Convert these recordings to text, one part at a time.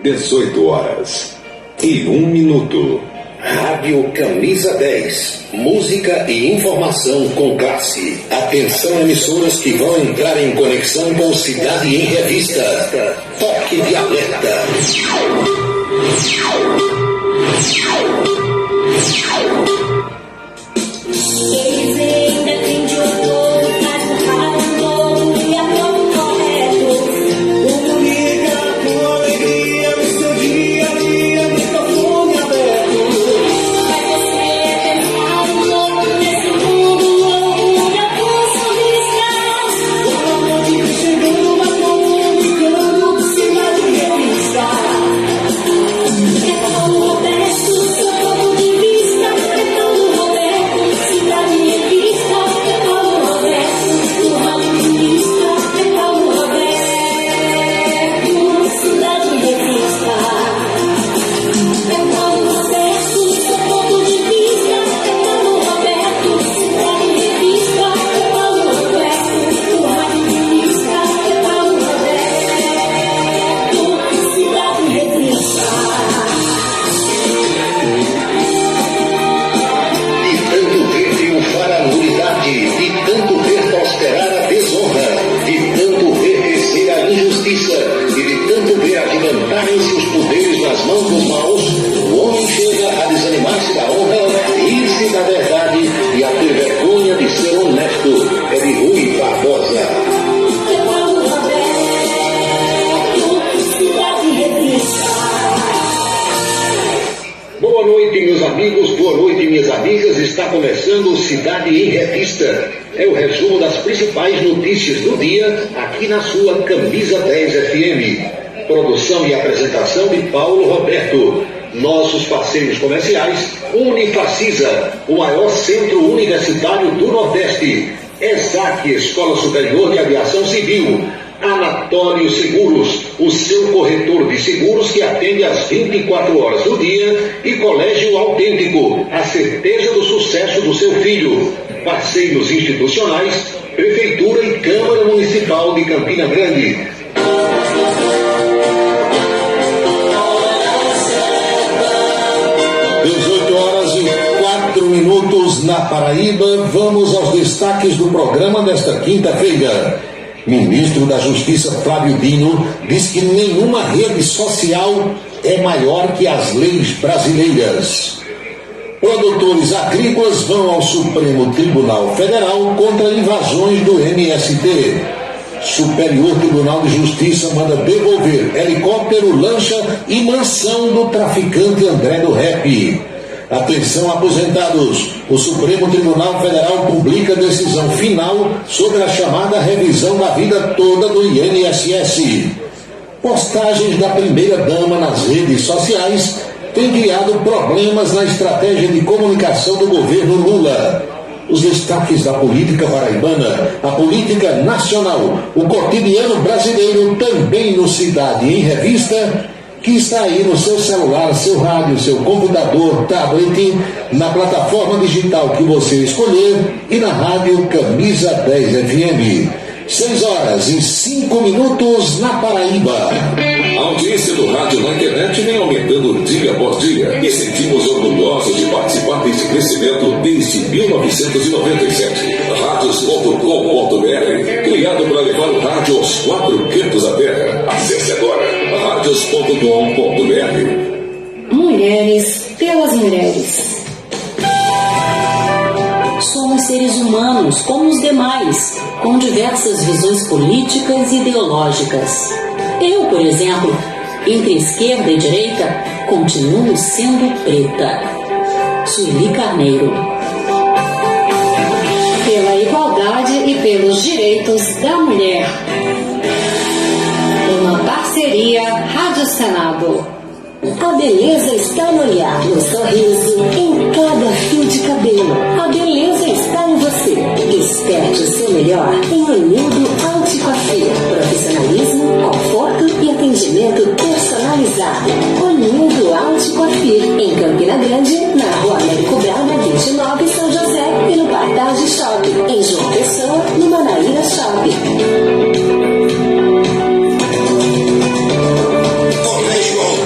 18 horas e 1 minuto. Rádio Camisa 10. Música e informação com classe. Atenção, emissoras que vão entrar em conexão com Cidade em Revista. Toque de alerta. Está começando Cidade em Revista. É o resumo das principais notícias do dia aqui na sua Camisa 10 FM. Produção e apresentação de Paulo Roberto. Nossos parceiros comerciais: Unifacisa, o maior centro universitário do Nordeste. ESAC, Escola Superior de Aviação Civil. Anatório Seguros, o seu corretor de seguros que atende às 24 horas do dia. E Colégio Autêntico, a certeza do sucesso do seu filho. Parceiros institucionais: Prefeitura e Câmara Municipal de Campina Grande. Na Paraíba, vamos aos destaques do programa desta quinta-feira. Ministro da Justiça Flávio Dino diz que nenhuma rede social é maior que as leis brasileiras. Produtores agrícolas vão ao Supremo Tribunal Federal contra invasões do MST. Superior Tribunal de Justiça manda devolver helicóptero, lancha e mansão do traficante André do Rap. Atenção, aposentados! O Supremo Tribunal Federal publica decisão final sobre a chamada revisão da vida toda do INSS. Postagens da primeira-dama nas redes sociais têm criado problemas na estratégia de comunicação do governo Lula. Os destaques da política paraibana, a política nacional, o cotidiano brasileiro, também no Cidade em Revista, que está aí no seu celular, seu rádio, seu computador, tablet, na plataforma digital que você escolher e na rádio Camisa 10 FM. 6 horas e 5 minutos na Paraíba. A audiência do rádio na internet vem aumentando dia após dia e sentimos orgulhosos de participar deste crescimento desde 1997. Radios.com.br, criado para levar o rádio aos 4 cantos da terra. Acesse agora radios.com.br. Mulheres pelas mulheres. Somos seres humanos como os demais, com diversas visões políticas e ideológicas. Eu, por exemplo, entre esquerda e direita, continuo sendo preta. Sueli Carneiro. Pela igualdade e pelos direitos da mulher. Uma parceria Rádio Senado. A beleza está no olhar, no sorriso, em cada fio de cabelo. A beleza está em você. Desperte o seu melhor em Anildo Anticoafia. Profissionalismo, conforto e atendimento personalizado. Anildo Anticoafia, em Campina Grande, na Rua Américo Braga, 29, São José, e no Partage Shopping, em João Pessoa, no Manaíra Shopping. Colégio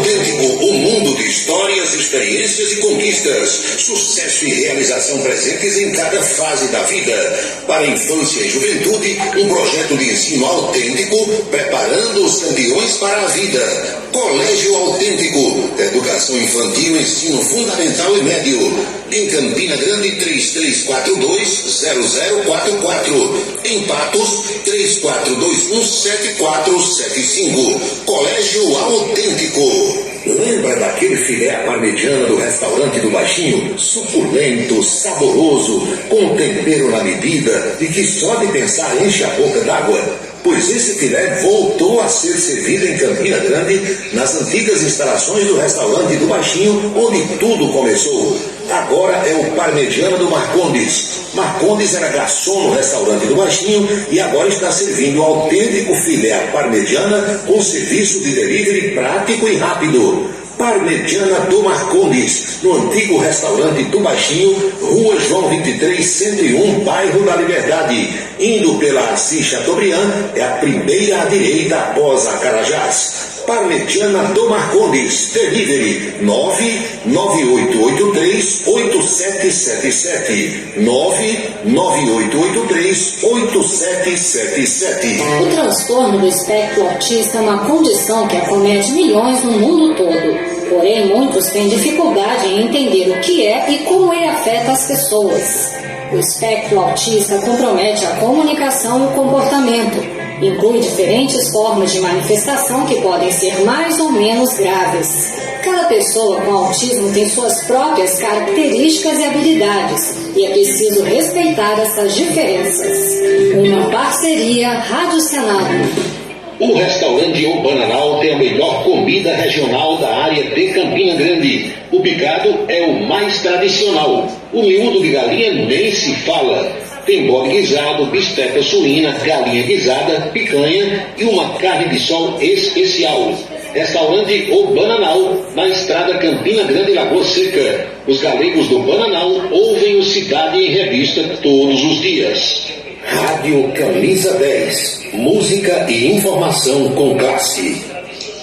paulistas. Sucesso e realização presentes em cada fase da vida. Para a infância e juventude, um projeto de ensino autêntico, preparando os campeões para a vida. Colégio Autêntico, educação infantil, ensino fundamental e médio. Em Campina Grande, 3342-0044. Em Patos, 3421-7475. Colégio Autêntico. Lembra daquele filé à parmegiana do restaurante do Baixinho? Suculento, saboroso, com tempero na medida e que só de pensar enche a boca d'água. Pois esse filé voltou a ser servido em Campina Grande, nas antigas instalações do restaurante do Baixinho, onde tudo começou. Agora é o parmegiana do Marcondes. Marcondes era garçom no restaurante do Baixinho e agora está servindo o autêntico filé à parmegiana com serviço de delivery prático e rápido. Parmegiana do Marcondes, no antigo restaurante do Baixinho, Rua João 23, 101, bairro da Liberdade. Indo pela Assis Chateaubriand, é a primeira à direita após a Carajás. Parmegiana do Marcondes, delivery 99883-8777. 99883-8777. O transtorno do espectro autista é uma condição que acomete milhões no mundo todo. Porém, muitos têm dificuldade em entender o que é e como ele afeta as pessoas. O espectro autista compromete a comunicação e o comportamento. Inclui diferentes formas de manifestação que podem ser mais ou menos graves. Cada pessoa com autismo tem suas próprias características e habilidades, e é preciso respeitar essas diferenças. Uma parceria Rádio Senado. O restaurante O Bananal tem a melhor comida regional da área de Campina Grande. O picado é o mais tradicional. O miúdo de galinha nem se fala. Tem bode guisado, bisteca suína, galinha guisada, picanha e uma carne de sol especial. Restaurante O Bananal, na estrada Campina Grande, Lagoa Seca. Os galegos do Bananal ouvem o Cidade em Revista todos os dias. Rádio Camisa 10. Música e informação com classe.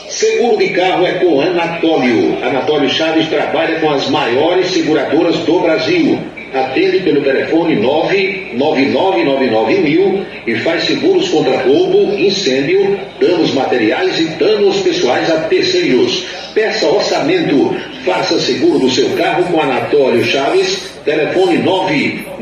Seguro de carro é com Anatólio. Anatólio Chaves trabalha com as maiores seguradoras do Brasil. Atende pelo telefone 99999.000 e faz seguros contra roubo, incêndio, danos materiais e danos pessoais a terceiros. Peça orçamento. Faça seguro do seu carro com Anatólio Chaves. Telefone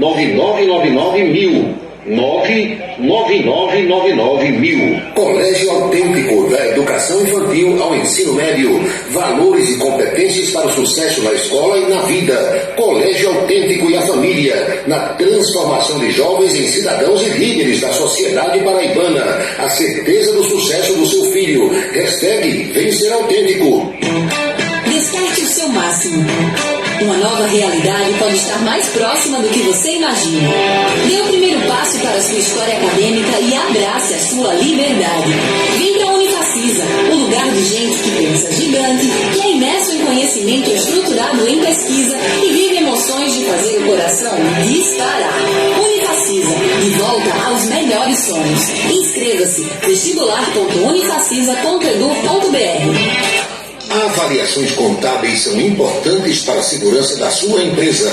99999.000. 99999.000. Colégio Autêntico, da educação infantil ao ensino médio. Valores e competências para o sucesso na escola e na vida. Colégio Autêntico e a família, na transformação de jovens em cidadãos e líderes da sociedade paraibana. A certeza do sucesso do seu filho. Hashtag Vencer Autêntico. Desperte o seu máximo. Uma nova realidade pode estar mais próxima do que você imagina. Dê o primeiro passo para a sua história acadêmica e abrace a sua liberdade. Vem para a Unifacisa, o lugar de gente que pensa gigante, que é imerso em conhecimento estruturado em pesquisa e vive emoções de fazer o coração disparar. Unifacisa, de volta aos melhores sonhos. Inscreva-se vestibular.unifacisa.edu.br. Avaliações contábeis são importantes para a segurança da sua empresa.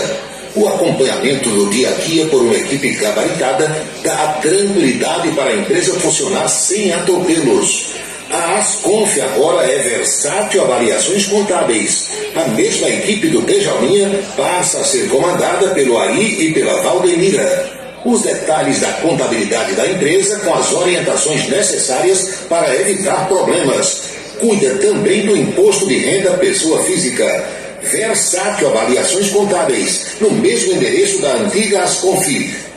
O acompanhamento do dia a dia por uma equipe gabaritada dá a tranquilidade para a empresa funcionar sem atropelos. A Asconf agora é Versátil Avaliações Contábeis. A mesma equipe do Djalminha passa a ser comandada pelo Ari e pela Valdemira. Os detalhes da contabilidade da empresa com as orientações necessárias para evitar problemas. Cuida também do imposto de renda pessoa física. Versátil Avaliações Contábeis, no mesmo endereço da antiga Asconf.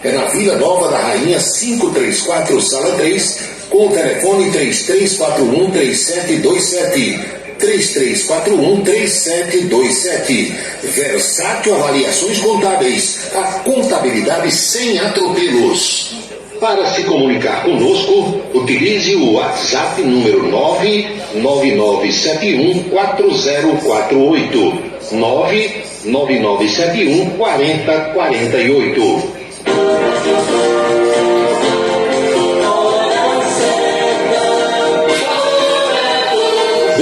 É na Vila Nova da Rainha 534, Sala 3, com o telefone 3341-3727. 3341-3727. Versátil Avaliações Contábeis, a contabilidade sem atropelos. Para se comunicar conosco, utilize o WhatsApp número 999714048. 999714048.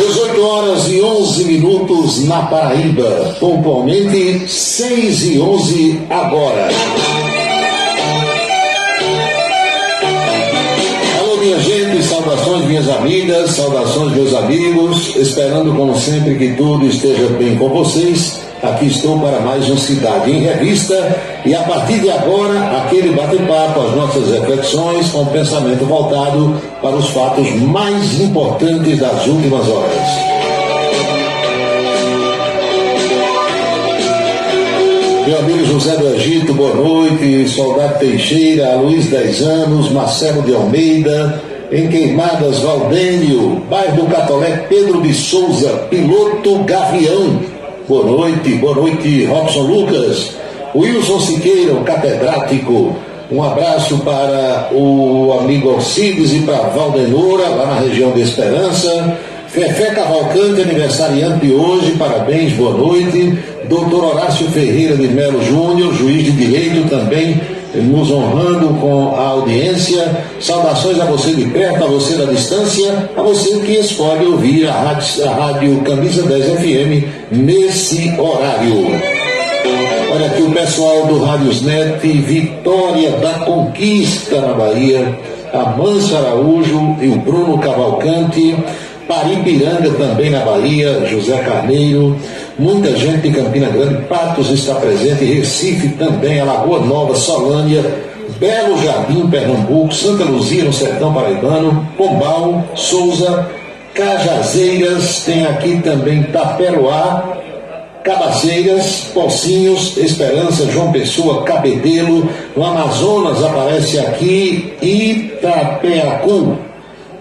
18 horas e 11 minutos na Paraíba, pontualmente 6 e 11 agora. Alô, minha gente, saudações minhas amigas, saudações meus amigos, esperando como sempre que tudo esteja bem com vocês. Aqui estou para mais um Cidade em Revista e a partir de agora aquele bate-papo, as nossas reflexões com o pensamento voltado para os fatos mais importantes das últimas horas. Meu amigo José do Egito, boa noite. Soldado Teixeira, Luiz 10 anos, Marcelo de Almeida, em Queimadas, Valdênio, bairro do Catolé, Pedro de Souza, Piloto Gavião. Boa noite, Robson Lucas, Wilson Siqueira, o catedrático. Um abraço para o amigo Alcides e para Valdenora, lá na região de Esperança. Fefé Cavalcante, aniversariante de hoje, parabéns, boa noite. Doutor Horácio Ferreira de Melo Júnior, juiz de direito, também nos honrando com a audiência. Saudações a você de perto, a você da distância, a você que escolhe ouvir a rádio Camisa 10 FM nesse horário. Olha aqui o pessoal do Rádiosnet, Vitória da Conquista na Bahia, a Manso Araújo e o Bruno Cavalcante, Paripiranga também na Bahia, José Carneiro, muita gente de Campina Grande, Patos está presente, Recife também, Alagoa Nova, Solânia, Belo Jardim, Pernambuco, Santa Luzia no Sertão Paraibano, Pombal, Souza, Cajazeiras, tem aqui também Taperoá, Cabaceiras, Pocinhos, Esperança, João Pessoa, Cabedelo, no Amazonas aparece aqui Itapeacu.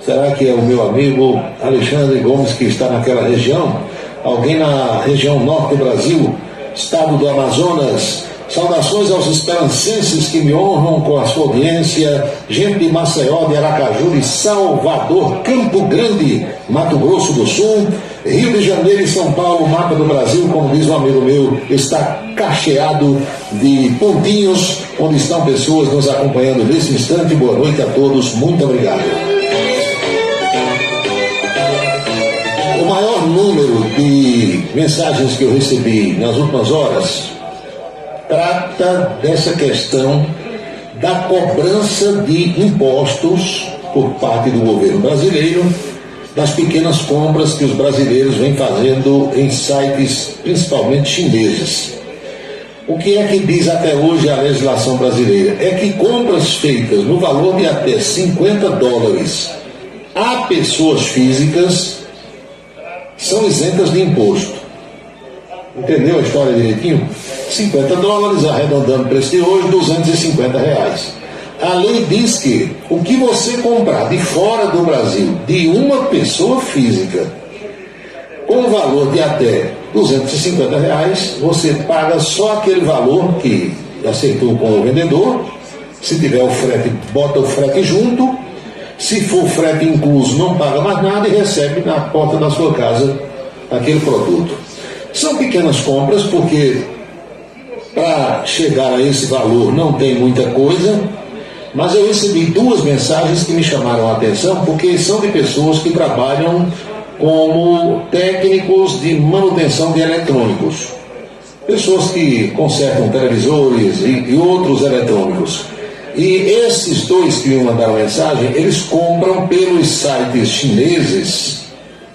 Será que é o meu amigo Alexandre Gomes que está naquela região? Alguém na região norte do Brasil, estado do Amazonas? Saudações aos esperancenses que me honram com a sua audiência, gente de Maceió, de Aracaju, de Salvador, Campo Grande, Mato Grosso do Sul, Rio de Janeiro e São Paulo, mapa do Brasil, como diz um amigo meu, está cacheado de pontinhos, onde estão pessoas nos acompanhando nesse instante. Boa noite a todos, muito obrigado. O maior número de mensagens que eu recebi nas últimas horas trata dessa questão da cobrança de impostos por parte do governo brasileiro das pequenas compras que os brasileiros vêm fazendo em sites principalmente chineses. O que é que diz até hoje a legislação brasileira? É que compras feitas no valor de até $50 a pessoas físicas são isentas de imposto. Entendeu a história direitinho? $50, arredondando o preço de hoje, R$250. A lei diz que o que você comprar de fora do Brasil, de uma pessoa física, com valor de até R$250, você paga só aquele valor que aceitou com o vendedor. Se tiver o frete, bota o frete junto. Se for frete incluso, não paga mais nada e recebe na porta da sua casa aquele produto. São pequenas compras porque para chegar a esse valor não tem muita coisa, mas eu recebi duas mensagens que me chamaram a atenção porque são de pessoas que trabalham como técnicos de manutenção de eletrônicos, pessoas que consertam televisores e outros eletrônicos. E esses dois que me mandaram mensagem, eles compram pelos sites chineses,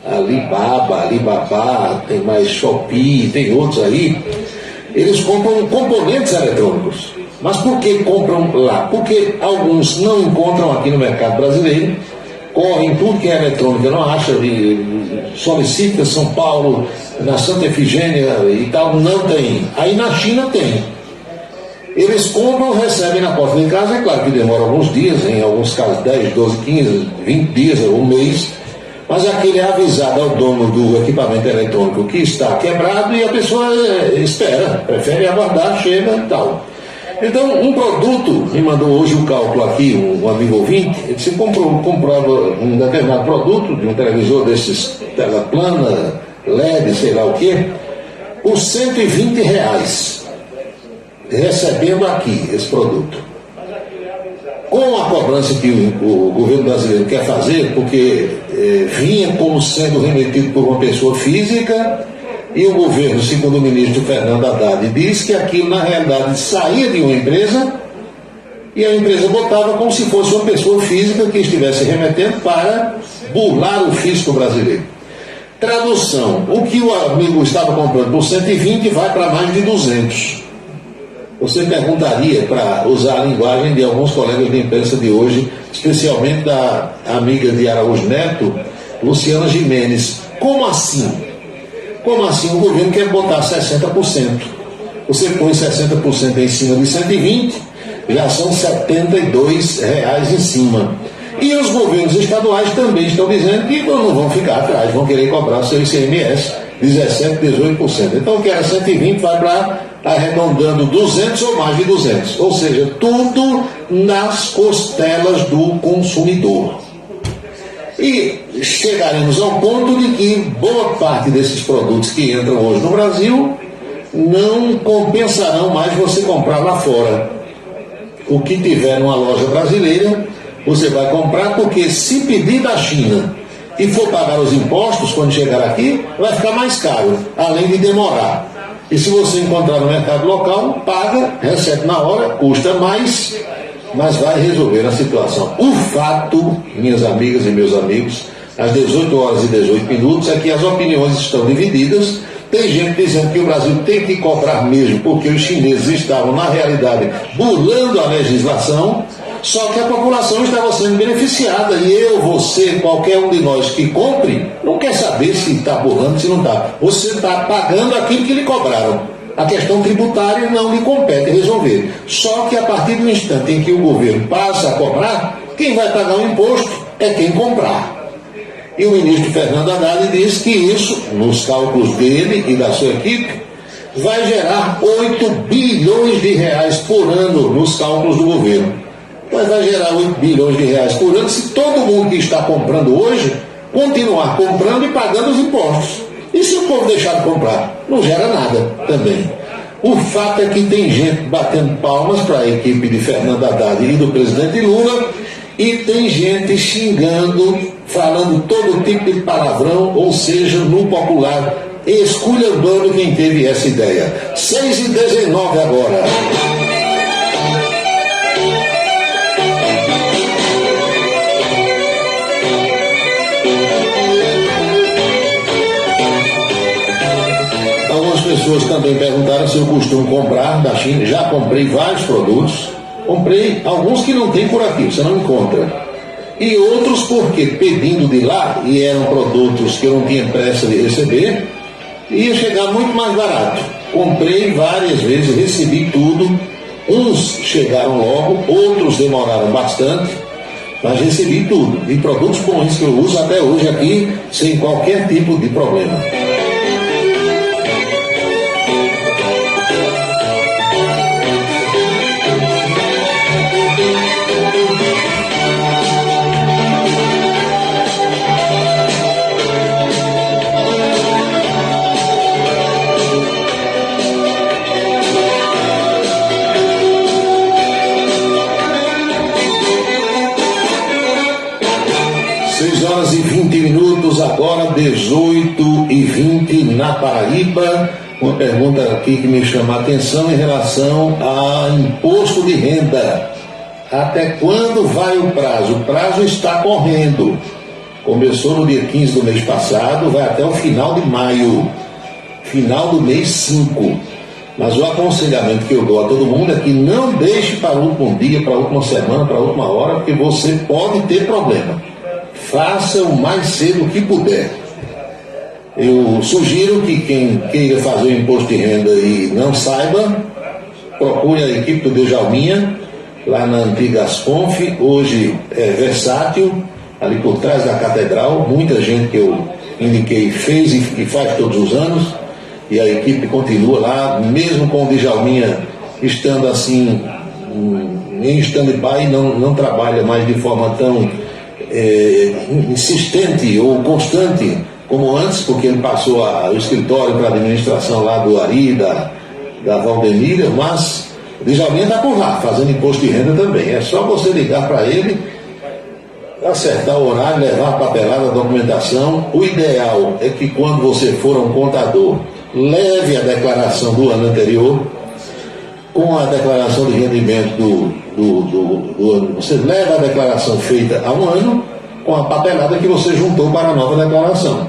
Alibaba, tem mais Shopee, tem outros aí. Eles compram componentes eletrônicos. Mas por que compram lá? Porque alguns não encontram aqui no mercado brasileiro, correm tudo que é eletrônica, não acha, solicita São Paulo, na Santa Efigênia e tal, não tem. Aí na China tem. Eles compram, recebem na porta de casa, é claro que demora alguns dias, em alguns casos 10, 12, 15, 20 dias, um mês, mas aquele é avisado ao dono do equipamento eletrônico que está quebrado e a pessoa espera, prefere aguardar, chega e tal. Então, um produto, me mandou hoje um cálculo aqui, um amigo ouvinte, ele disse que comprava um determinado produto, de um televisor desses, tela plana, LED, sei lá o quê, por R$120, recebendo aqui esse produto. Com a cobrança que o governo brasileiro quer fazer, porque vinha como sendo remetido por uma pessoa física, e o governo, segundo o ministro Fernando Haddad, diz que aquilo na realidade saía de uma empresa e a empresa botava como se fosse uma pessoa física que estivesse remetendo para burlar o fisco brasileiro. Tradução: o que o amigo estava comprando por 120 vai para mais de 200. Você perguntaria, para usar a linguagem de alguns colegas de imprensa de hoje, especialmente da amiga de Araújo Neto, Luciana Gimenez, como assim? Como assim o governo quer botar 60%? Você põe 60% em cima de 120, já são R$72 em cima. E os governos estaduais também estão dizendo que não vão ficar atrás, vão querer cobrar o seu ICMS 17%, 18%. Então o que era 120 vai para, arredondando, 200 ou mais de 200. Ou seja, tudo nas costelas do consumidor. E chegaremos ao ponto de que boa parte desses produtos que entram hoje no Brasil não compensarão mais você comprar lá fora. O que tiver numa loja brasileira, você vai comprar, porque se pedir da China e for pagar os impostos quando chegar aqui, vai ficar mais caro, além de demorar. E se você encontrar no mercado local, paga, recebe na hora, custa mais, mas vai resolver a situação. O fato, minhas amigas e meus amigos, às 18h18, é que as opiniões estão divididas. Tem gente dizendo que o Brasil tem que cobrar mesmo, porque os chineses estavam, na realidade, burlando a legislação, só que a população estava sendo beneficiada. E eu, você, qualquer um de nós que compre, não quer saber se está burlando, se não está. Você está pagando aquilo que lhe cobraram. A questão tributária não lhe compete resolver. Só que a partir do instante em que o governo passa a cobrar, quem vai pagar o imposto é quem comprar. E o ministro Fernando Haddad diz que isso, nos cálculos dele e da sua equipe, vai gerar 8 bilhões de reais por ano nos cálculos do governo. Mas vai gerar 8 bilhões de reais por ano se todo mundo que está comprando hoje continuar comprando e pagando os impostos. E se o povo deixar de comprar? Não gera nada também. O fato é que tem gente batendo palmas para a equipe de Fernando Haddad e do presidente Lula, e tem gente xingando, falando todo tipo de palavrão, ou seja, no popular, esculhambando quem teve essa ideia. 6h19 agora. Algumas pessoas também perguntaram se eu costumo comprar da China. Já comprei vários produtos. Comprei alguns que não tem por aqui, você não encontra. E outros porque, pedindo de lá, e eram produtos que eu não tinha pressa de receber, ia chegar muito mais barato. Comprei várias vezes, recebi tudo. Uns chegaram logo, outros demoraram bastante, mas recebi tudo. E produtos bons que eu uso até hoje aqui, sem qualquer tipo de problema. 6h20, agora 18h20 na Paraíba. Uma pergunta aqui que me chama a atenção em relação a imposto de renda. Até quando vai o prazo? O prazo está correndo. Começou no dia 15 do mês passado, vai até o final de maio, final do mês 5. Mas o aconselhamento que eu dou a todo mundo é que não deixe para o último dia, para a última semana, para a última hora, porque você pode ter problema. Faça o mais cedo que puder. Eu sugiro que quem queira fazer o imposto de renda e não saiba, procure a equipe do Djalminha, lá na antiga Asconf, hoje é Versátil, ali por trás da catedral. Muita gente que eu indiquei fez e faz todos os anos, e a equipe continua lá, mesmo com o Djalminha estando assim, em stand-by, não trabalha mais de forma tão insistente ou constante como antes, porque ele passou o escritório para a administração lá do Ari, da Valdemira, mas o Djalminha está por lá, fazendo imposto de renda também. É só você ligar para ele acertar o horário, levar a papelada, a documentação. O ideal é que quando você for a um contador, leve a declaração do ano anterior, com a declaração de rendimento do ano. Você leva a declaração feita há um ano, com a papelada que você juntou para a nova declaração.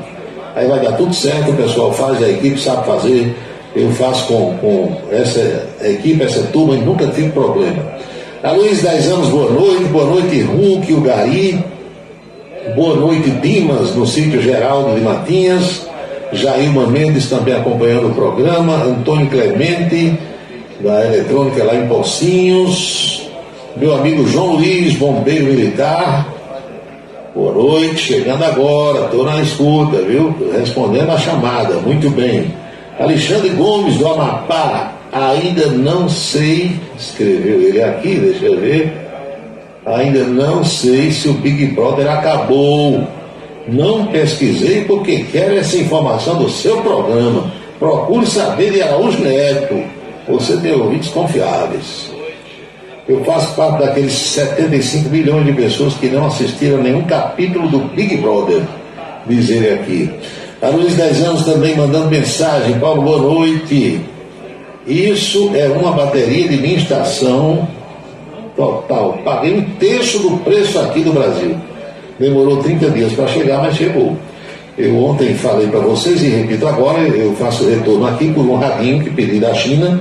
Aí vai dar tudo certo, o pessoal faz, a equipe sabe fazer, eu faço com essa equipe, essa turma, e nunca tive problema. A Luiz, 10 anos, boa noite Hulk, o Gari, boa noite Dimas, no sítio Geraldo de Matinhas, Jailma Mendes também acompanhando o programa, Antônio Clemente, da Eletrônica lá em Pocinhos, meu amigo João Luiz, bombeiro militar, boa noite, chegando agora, estou na escuta, viu? Respondendo a chamada, muito bem. Alexandre Gomes, do Amapá, ainda não sei, escreveu ele aqui, deixa eu ver, ainda não sei se o Big Brother acabou, não pesquisei porque quero essa informação do seu programa, procure saber de Araújo Neto, você tem ouvidos confiáveis. Eu faço parte daqueles 75 milhões de pessoas que não assistiram a nenhum capítulo do Big Brother, diz ele aqui. A Luiz, 10 anos, também mandando mensagem. Paulo, boa noite. Isso é uma bateria de minha estação total. Paguei um terço do preço aqui do Brasil. Demorou 30 dias para chegar, mas chegou. Eu ontem falei para vocês e repito agora, eu faço retorno aqui por um radinho que pedi da China,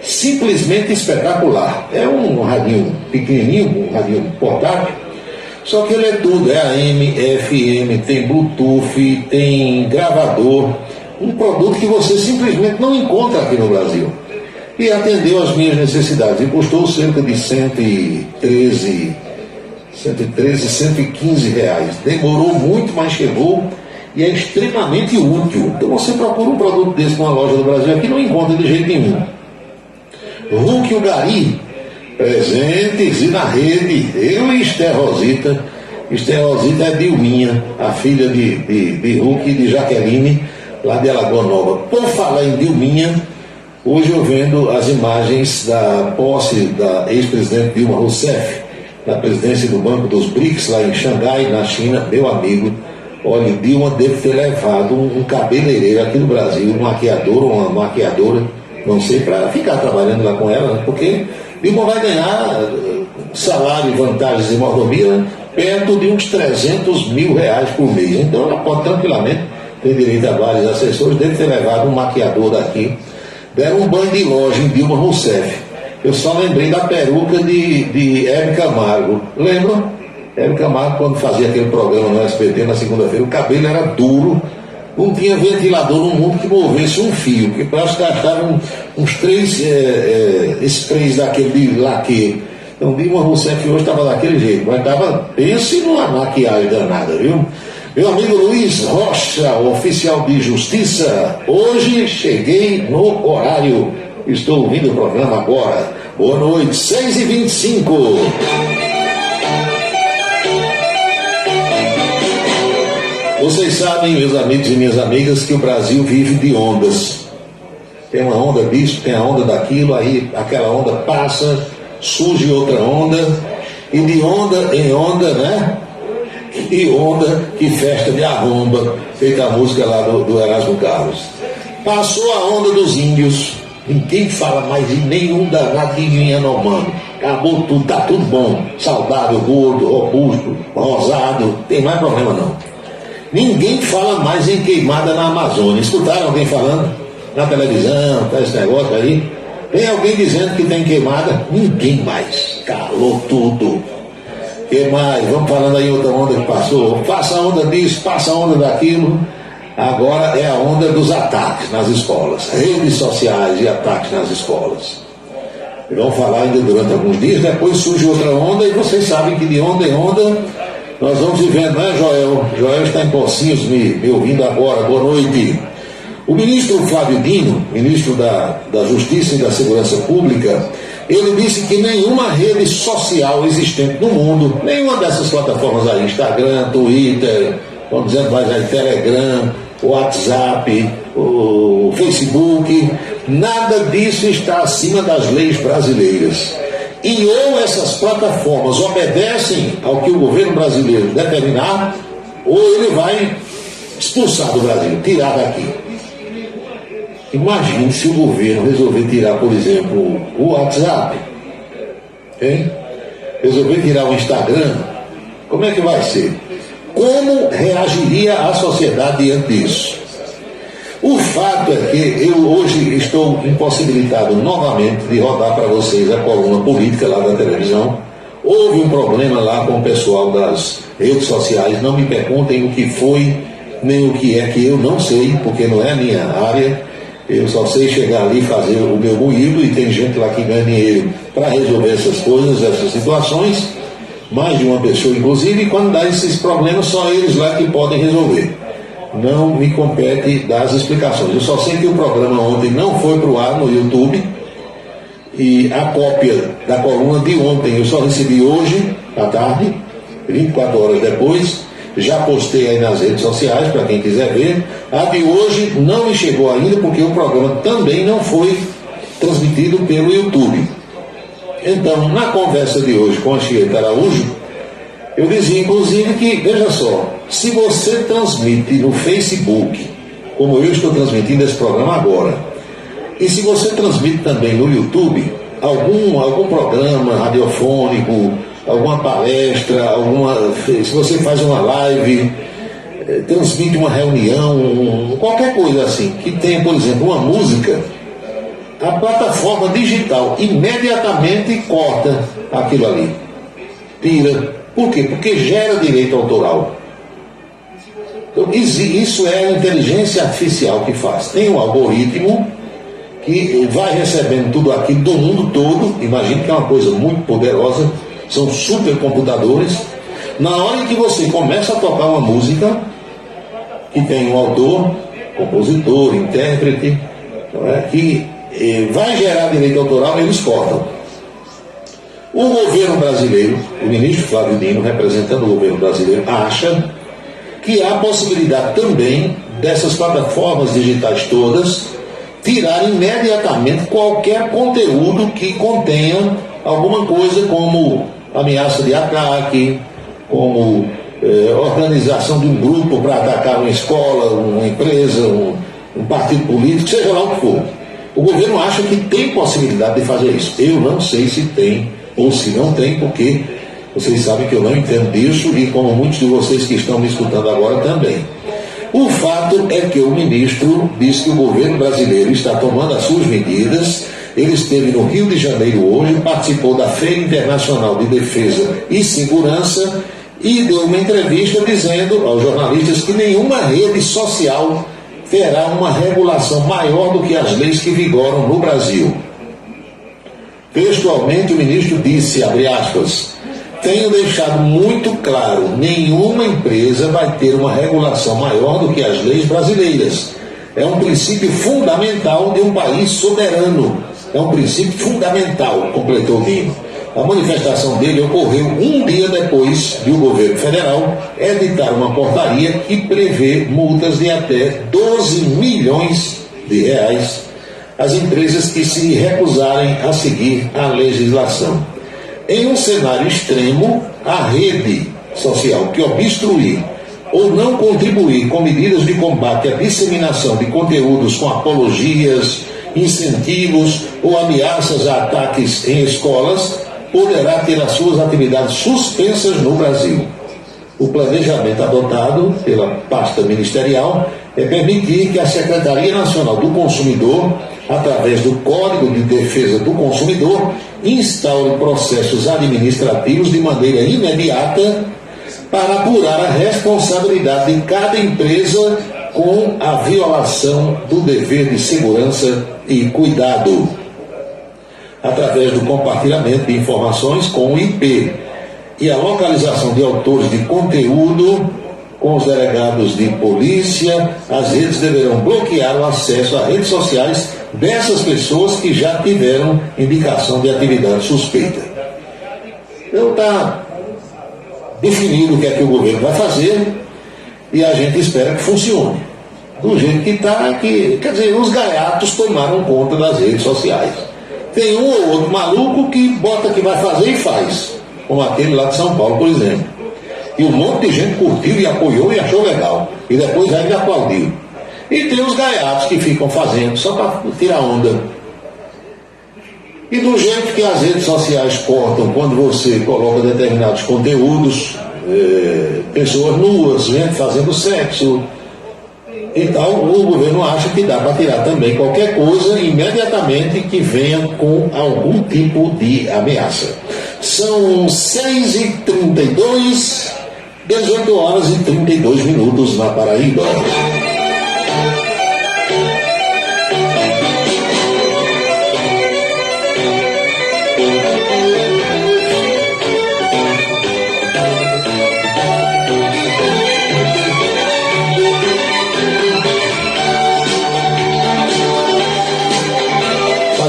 simplesmente espetacular. É um radinho pequenininho, um radinho portátil, só que ele é tudo, é AM, é FM, tem Bluetooth, tem gravador, um produto que você simplesmente não encontra aqui no Brasil. E atendeu às minhas necessidades, e custou cerca de 113, 115 reais. Demorou muito, mas chegou e é extremamente útil. Então você procura um produto desse numa loja do Brasil aqui, não encontra de jeito nenhum. Hulk, o Gari, presentes e na rede, eu e Esther Rosita. Esther Rosita é Dilminha, a filha de Hulk e de Jaqueline, lá de Alagoa Nova. Por falar em Dilminha, hoje eu vendo as imagens da posse da ex-presidente Dilma Rousseff, na presidência do Banco dos BRICS, lá em Xangai, na China. Meu amigo, olha, Dilma deve ter levado um cabeleireiro aqui no Brasil, um maquiador ou uma maquiadora, não sei, para ficar trabalhando lá com ela, né? Porque Dilma vai ganhar salário, vantagens e mordomia perto de uns 300 mil reais por mês. Então ela pode tranquilamente ter direito a vários assessores, deve ter levado um maquiador daqui. Deram um banho de loja em Dilma Rousseff. Eu só lembrei da peruca de Hebe Camargo. Lembram? Hebe Camargo, quando fazia aquele programa no SBT na segunda-feira, o cabelo era duro, não tinha ventilador no mundo que movesse um fio, porque parece que gastaram uns 3 sprays daquele de laque. Então Dilma Rousseff hoje estava daquele jeito, mas estava, pense numa maquiagem danada, viu? Meu amigo Luiz Rocha, oficial de justiça, hoje cheguei no horário, estou ouvindo o programa agora. Boa noite, 6h25. Vocês sabem, meus amigos e minhas amigas, que o Brasil vive de ondas. Tem uma onda disso, tem a onda daquilo, aí aquela onda passa, surge outra onda, e de onda em onda, né? E onda, que festa de arromba, feita a música lá do Erasmo Carlos. Passou a onda dos índios, ninguém fala mais de nenhum danadinho Yanomami. Acabou tudo, tá tudo bom, saudável, gordo, robusto, rosado, tem mais problema não. Ninguém fala mais em queimada na Amazônia. Escutaram alguém falando na televisão, tá esse negócio aí? Tem alguém dizendo que tem queimada? Ninguém mais. Calou tudo. Que mais? Vamos falando aí outra onda que passou. Passa a onda disso, passa a onda daquilo. Agora é a onda dos ataques nas escolas. Redes sociais e ataques nas escolas. E vamos falar ainda durante alguns dias. Depois surge outra onda e vocês sabem que de onda em onda nós vamos vivendo, né, Joel? Joel está em Pocinhos me ouvindo agora. Boa noite. O ministro Flávio Dino, ministro da Justiça e da Segurança Pública, ele disse que nenhuma rede social existente no mundo, nenhuma dessas plataformas aí, Instagram, Twitter, vamos dizer mais aí, Telegram, WhatsApp, o Facebook, nada disso está acima das leis brasileiras. E ou essas plataformas obedecem ao que o governo brasileiro determinar, ou ele vai expulsar do Brasil, tirar daqui. Imagine se o governo resolver tirar, por exemplo, o WhatsApp, hein? Resolver tirar o Instagram, como é que vai ser? Como reagiria a sociedade diante disso? O fato é que eu hoje estou impossibilitado novamente de rodar para vocês a coluna política lá da televisão. Houve um problema lá com o pessoal das redes sociais, não me perguntem o que foi, nem o que é, que eu não sei, porque não é a minha área. Eu só sei chegar ali e fazer o meu moído, e tem gente lá que ganha dinheiro para resolver essas coisas, essas situações, mais de uma pessoa inclusive, e quando dá esses problemas, só eles lá que podem resolver. Não me compete dar as explicações. Eu só sei que o programa ontem não foi para o ar no YouTube, e a cópia da coluna de ontem eu só recebi hoje à tarde, 24 horas depois. Já postei aí nas redes sociais para quem quiser ver. A de hoje não me chegou ainda, porque o programa também não foi transmitido pelo YouTube. Então, na conversa de hoje com a Chieta Araújo, eu dizia inclusive que, veja só, se você transmite no Facebook, como eu estou transmitindo esse programa agora, e se você transmite também no YouTube, algum programa radiofônico, alguma palestra, se você faz uma live, transmite uma reunião, qualquer coisa assim, que tenha, por exemplo, uma música, a plataforma digital imediatamente corta aquilo ali, tira. Por quê? Porque gera direito autoral. Então, isso é a inteligência artificial que faz. Tem um algoritmo que vai recebendo tudo aquilo do mundo todo. Imagine que é uma coisa muito poderosa, são supercomputadores. Na hora em que você começa a tocar uma música que tem um autor, compositor, intérprete, que vai gerar direito autoral, eles cortam. O governo brasileiro, o ministro Flávio Dino, representando o governo brasileiro, acha que há possibilidade também dessas plataformas digitais todas tirar imediatamente qualquer conteúdo que contenha alguma coisa como ameaça de ataque, como organização de um grupo para atacar uma escola, uma empresa, um partido político, seja lá o que for. O governo acha que tem possibilidade de fazer isso. Eu não sei se tem ou se não tem, porque vocês sabem que eu não entendo disso, e como muitos de vocês que estão me escutando agora também. O fato é que o ministro disse que o governo brasileiro está tomando as suas medidas. Ele esteve no Rio de Janeiro hoje, participou da Feira Internacional de Defesa e Segurança e deu uma entrevista dizendo aos jornalistas que nenhuma rede social terá uma regulação maior do que as leis que vigoram no Brasil. Textualmente, o ministro disse, abre aspas, tenho deixado muito claro, nenhuma empresa vai ter uma regulação maior do que as leis brasileiras. É um princípio fundamental de um país soberano. É um princípio fundamental, completou Dino. A manifestação dele ocorreu um dia depois de o governo federal editar uma portaria que prevê multas de até 12 milhões de reais às empresas que se recusarem a seguir a legislação. Em um cenário extremo, a rede social que obstruir ou não contribuir com medidas de combate à disseminação de conteúdos com apologias, incentivos ou ameaças a ataques em escolas, poderá ter as suas atividades suspensas no Brasil. O planejamento adotado pela pasta ministerial é permitir que a Secretaria Nacional do Consumidor, através do Código de Defesa do Consumidor, instaure processos administrativos de maneira imediata para apurar a responsabilidade de cada empresa com a violação do dever de segurança e cuidado, através do compartilhamento de informações com o IP e a localização de autores de conteúdo com os delegados de polícia. As redes deverão bloquear o acesso a redes sociais dessas pessoas que já tiveram indicação de atividade suspeita. Então está definido o que é que o governo vai fazer e a gente espera que funcione. Do jeito que está, quer dizer, os gaiatos tomaram conta das redes sociais. Tem um ou outro maluco que bota que vai fazer e faz, como aquele lá de São Paulo, por exemplo. E um monte de gente curtiu e apoiou e achou legal, e depois ainda aplaudiu. E tem os gaiatos que ficam fazendo só para tirar onda. E do jeito que as redes sociais cortam quando você coloca determinados conteúdos, pessoas nuas, gente fazendo sexo e tal, o governo acha que dá para tirar também qualquer coisa imediatamente que venha com algum tipo de ameaça. São 6h32, 18 horas e 32 minutos na Paraíba.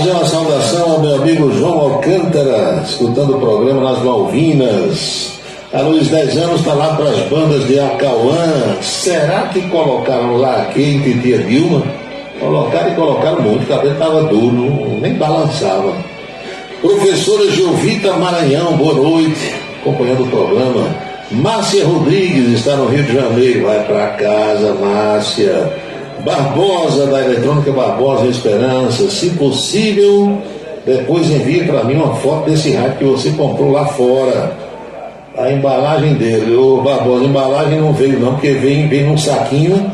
Uma saudação ao meu amigo João Alcântara, escutando o programa nas Malvinas. A Luz 10 anos está lá para as bandas de Acauã. Será que colocaram lá quem titia Dilma? Colocaram e colocaram muito, o cabelo estava duro, nem balançava. Professora Jovita Maranhão, boa noite, acompanhando o programa. Márcia Rodrigues está no Rio de Janeiro, vai para casa, Márcia. Barbosa, da Eletrônica Barbosa Esperança, se possível, depois envie para mim uma foto desse rádio que você comprou lá fora. A embalagem dele, ô Barbosa, a embalagem não veio não, porque vem num saquinho,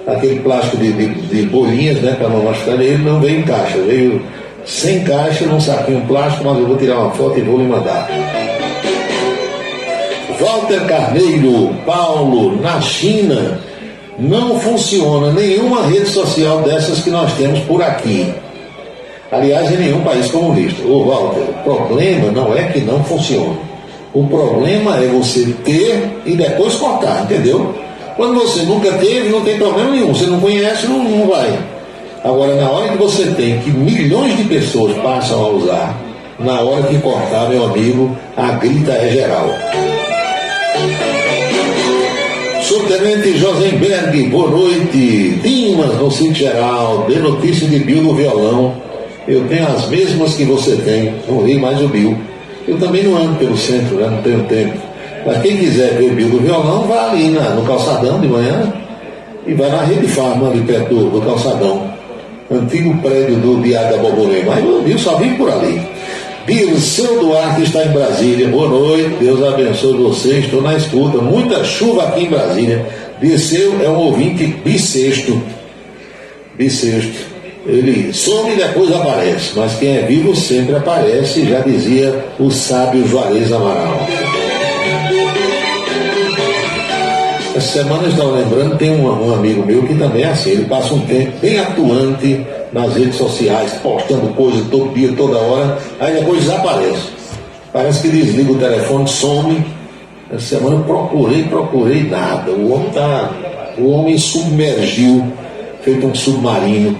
aquele plástico de bolinhas, né, para não machucar ele, não veio em caixa, veio sem caixa, num saquinho plástico, mas eu vou tirar uma foto e vou lhe mandar. Walter Carneiro, Paulo, na China, não funciona nenhuma rede social dessas que nós temos por aqui. Aliás, em nenhum país comunista. Ô Walter, o problema não é que não funciona. O problema é você ter e depois cortar, entendeu? Quando você nunca teve, não tem problema nenhum. Você não conhece, não vai. Agora, na hora que você tem, que milhões de pessoas passam a usar, na hora que cortar, meu amigo, a grita é geral. Subtenente Josenberg, boa noite. Dimas, no Sítio Geral, dê notícia de Bill no violão. Eu tenho as mesmas que você tem, não li mais o Bill. Eu também não ando pelo centro, né? Não tenho tempo. Mas quem quiser ver o Bill do violão, vai ali no calçadão de manhã e vai na Rede Farma, ali perto do calçadão. Antigo prédio do Diário da Bobolê. Mas o Bill só vive por ali. Dirceu Duarte está em Brasília, boa noite, Deus abençoe você, estou na escuta, muita chuva aqui em Brasília. Dirceu é um ouvinte bissexto, ele some e depois aparece, mas quem é vivo sempre aparece, já dizia o sábio Juarez Amaral. Essa semana eu estava lembrando, tem um amigo meu que também é assim, ele passa um tempo bem atuante nas redes sociais, postando coisas todo dia, toda hora, aí depois desaparece. Parece que desliga o telefone, some. Essa semana eu procurei nada. O homem submergiu, feito um submarino.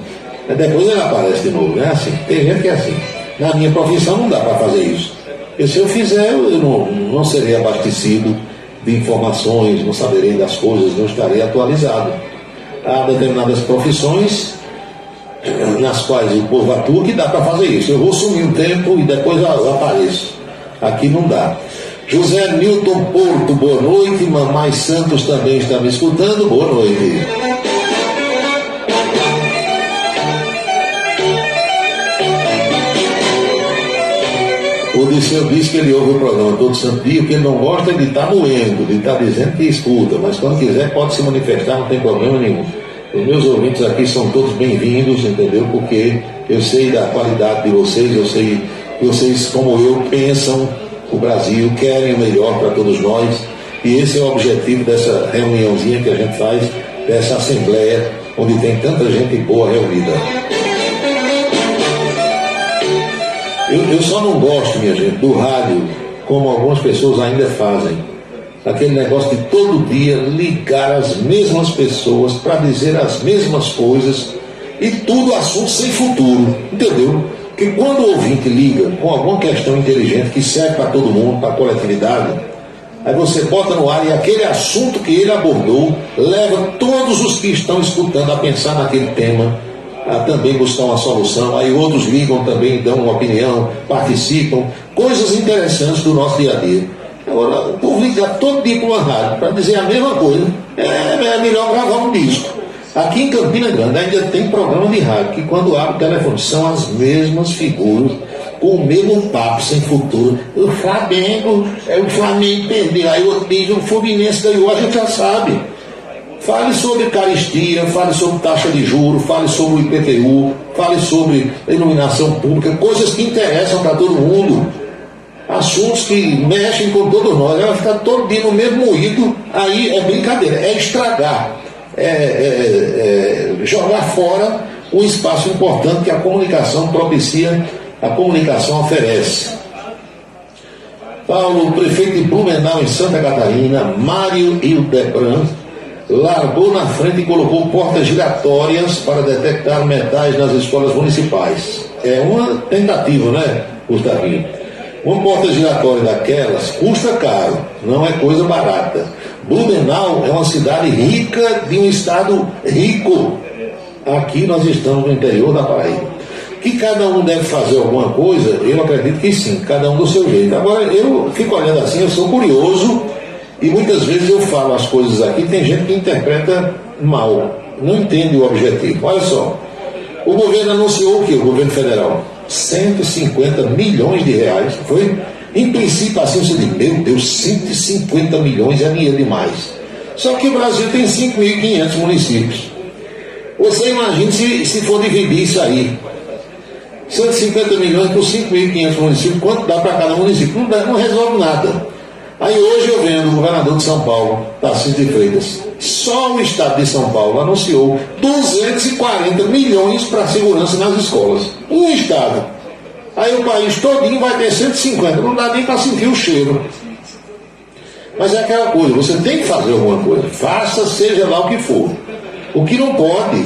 Aí depois ele aparece de novo, né? Assim, tem gente que é assim. Na minha profissão não dá para fazer isso. Porque se eu fizer, eu não serei abastecido de informações, não saberei das coisas, não estarei atualizado. Há determinadas profissões nas quais o povo atua que dá para fazer isso. Eu vou sumir um tempo e depois eu apareço. Aqui não dá. José Newton Porto, boa noite. Mamãe Santos também está me escutando, boa noite. O Disseu disse que ele ouve o programa todo santo dia, que ele não gosta de estar moendo, de estar dizendo que escuta, mas quando quiser pode se manifestar, não tem problema nenhum. Os meus ouvintes aqui são todos bem-vindos, entendeu? Porque eu sei da qualidade de vocês, eu sei que vocês, como eu, pensam o Brasil, querem o melhor para todos nós, e esse é o objetivo dessa reuniãozinha que a gente faz, dessa assembleia, onde tem tanta gente boa reunida. Eu só não gosto, minha gente, do rádio, como algumas pessoas ainda fazem. Aquele negócio de todo dia ligar as mesmas pessoas para dizer as mesmas coisas e tudo assunto sem futuro, entendeu? Porque quando o ouvinte liga com alguma questão inteligente que serve para todo mundo, para a coletividade, aí você bota no ar e aquele assunto que ele abordou leva todos os que estão escutando a pensar naquele tema a também buscar uma solução. Aí outros ligam também, dão uma opinião, participam. Coisas interessantes do nosso dia a dia. Agora, o povo ligar todo dia para uma rádio para dizer a mesma coisa, é melhor gravar um disco. Aqui em Campina Grande ainda tem programa de rádio que quando abre o telefone são as mesmas figuras, com o mesmo papo sem futuro. O Flamengo perdeu, aí outro diz o Fluminense ganhou, a gente já sabe. Fale sobre caristia, fale sobre taxa de juros, fale sobre o IPTU, fale sobre iluminação pública, coisas que interessam para todo mundo. Assuntos que mexem com todos nós. Ela fica todo dia no mesmo moído, aí é brincadeira, é estragar, jogar fora um espaço importante que a comunicação propicia, a comunicação oferece. Paulo, prefeito de Blumenau, em Santa Catarina, Mário Hildebrand, largou na frente e colocou portas giratórias para detectar metais nas escolas municipais. É uma tentativa, né, Gustavinho? Uma porta giratória daquelas custa caro, não é coisa barata. Blumenau é uma cidade rica de um estado rico. Aqui nós estamos no interior da Paraíba. Que cada um deve fazer alguma coisa, eu acredito que sim, cada um do seu jeito. Agora, eu fico olhando assim, eu sou curioso e muitas vezes eu falo as coisas aqui, tem gente que interpreta mal, não entende o objetivo. Olha só, o governo anunciou o que? O governo federal? 150 milhões de reais, foi? Em princípio assim você diz, meu Deus, 150 milhões é dinheiro demais. Só que o Brasil tem 5.500 municípios. Você imagina se for dividir isso aí, 150 milhões por 5.500 municípios, quanto dá para cada município? Não resolve nada. Aí hoje eu vendo o governador de São Paulo, Tarcísio de Freitas, só o estado de São Paulo anunciou 240 milhões para a segurança nas escolas. Um estado. Aí o país todinho vai ter 150, não dá nem para sentir o cheiro. Mas é aquela coisa, você tem que fazer alguma coisa, faça seja lá o que for. O que não pode,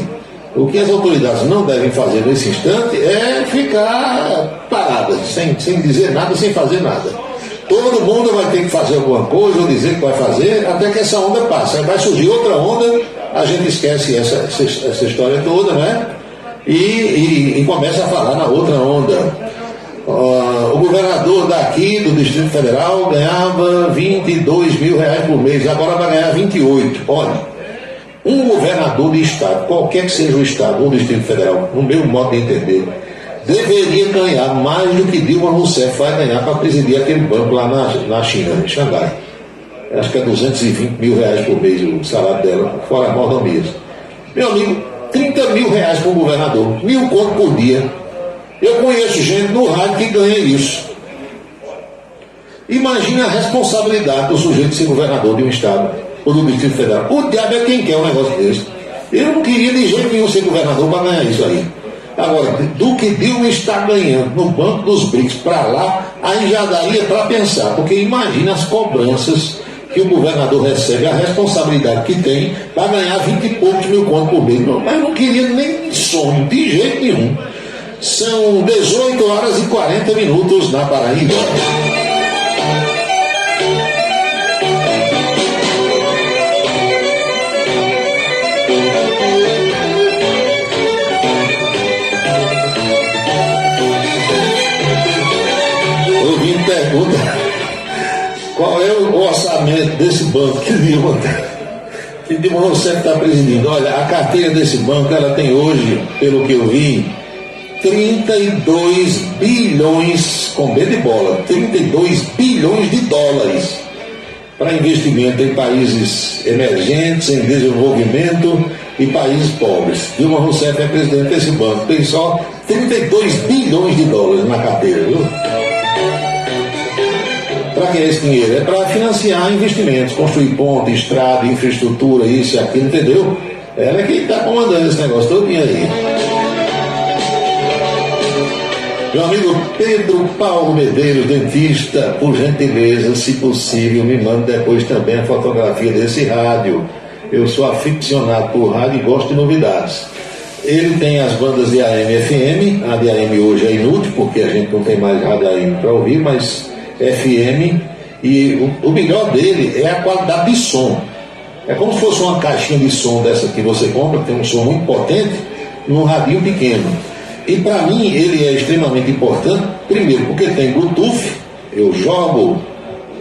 o que as autoridades não devem fazer nesse instante é ficar paradas, sem dizer nada, sem fazer nada. Todo mundo vai ter que fazer alguma coisa ou dizer que vai fazer até que essa onda passe. Aí vai surgir outra onda, a gente esquece essa história toda, né? E começa a falar na outra onda. O governador daqui do Distrito Federal ganhava 22 mil reais por mês, agora vai ganhar 28. Olha, um governador de estado, qualquer que seja o estado ou o Distrito Federal, no meu modo de entender, deveria ganhar mais do que Dilma Rousseff vai ganhar para presidir aquele banco lá na China, em Xangai. Acho que é 220 mil reais por mês o salário dela, fora as mordomias. Meu amigo, 30 mil reais para um governador, 1.000 conto por dia. Eu conheço gente no rádio que ganha isso. Imagina a responsabilidade do sujeito de ser governador de um estado ou do Distrito Federal. O diabo é quem quer um negócio desse. Eu não queria de jeito nenhum ser governador para ganhar isso aí. Agora, do que Dilma está ganhando no Banco dos BRICS para lá, aí já daria para pensar, porque imagina as cobranças que o governador recebe, a responsabilidade que tem para ganhar 20 e poucos mil contos por mês. Mas não queria nem sonho, de jeito nenhum. São 18 horas e 40 minutos na Paraíba. Pergunta qual é o orçamento desse banco que Dilma Rousseff está presidindo. Olha, a carteira desse banco, ela tem hoje, pelo que eu vi, 32 bilhões, com B de bola, 32 bilhões de dólares para investimento em países emergentes, em desenvolvimento e países pobres. Dilma Rousseff é presidente desse banco, tem só 32 bilhões de dólares na carteira, viu? Para que é esse dinheiro? É para financiar investimentos, construir ponte, estrada, infraestrutura, isso e aquilo, entendeu? Ela é quem está comandando esse negócio todinho aí. Meu amigo Pedro Paulo Medeiros, dentista, por gentileza, se possível, me mande depois também a fotografia desse rádio. Eu sou aficionado por rádio e gosto de novidades. Ele tem as bandas de AM e FM, a de AM hoje é inútil, porque a gente não tem mais rádio AM para ouvir, mas FM, e o melhor dele é a qualidade de som. É como se fosse uma caixinha de som dessa que você compra, tem um som muito potente, num radinho pequeno. E para mim ele é extremamente importante, primeiro porque tem Bluetooth, eu jogo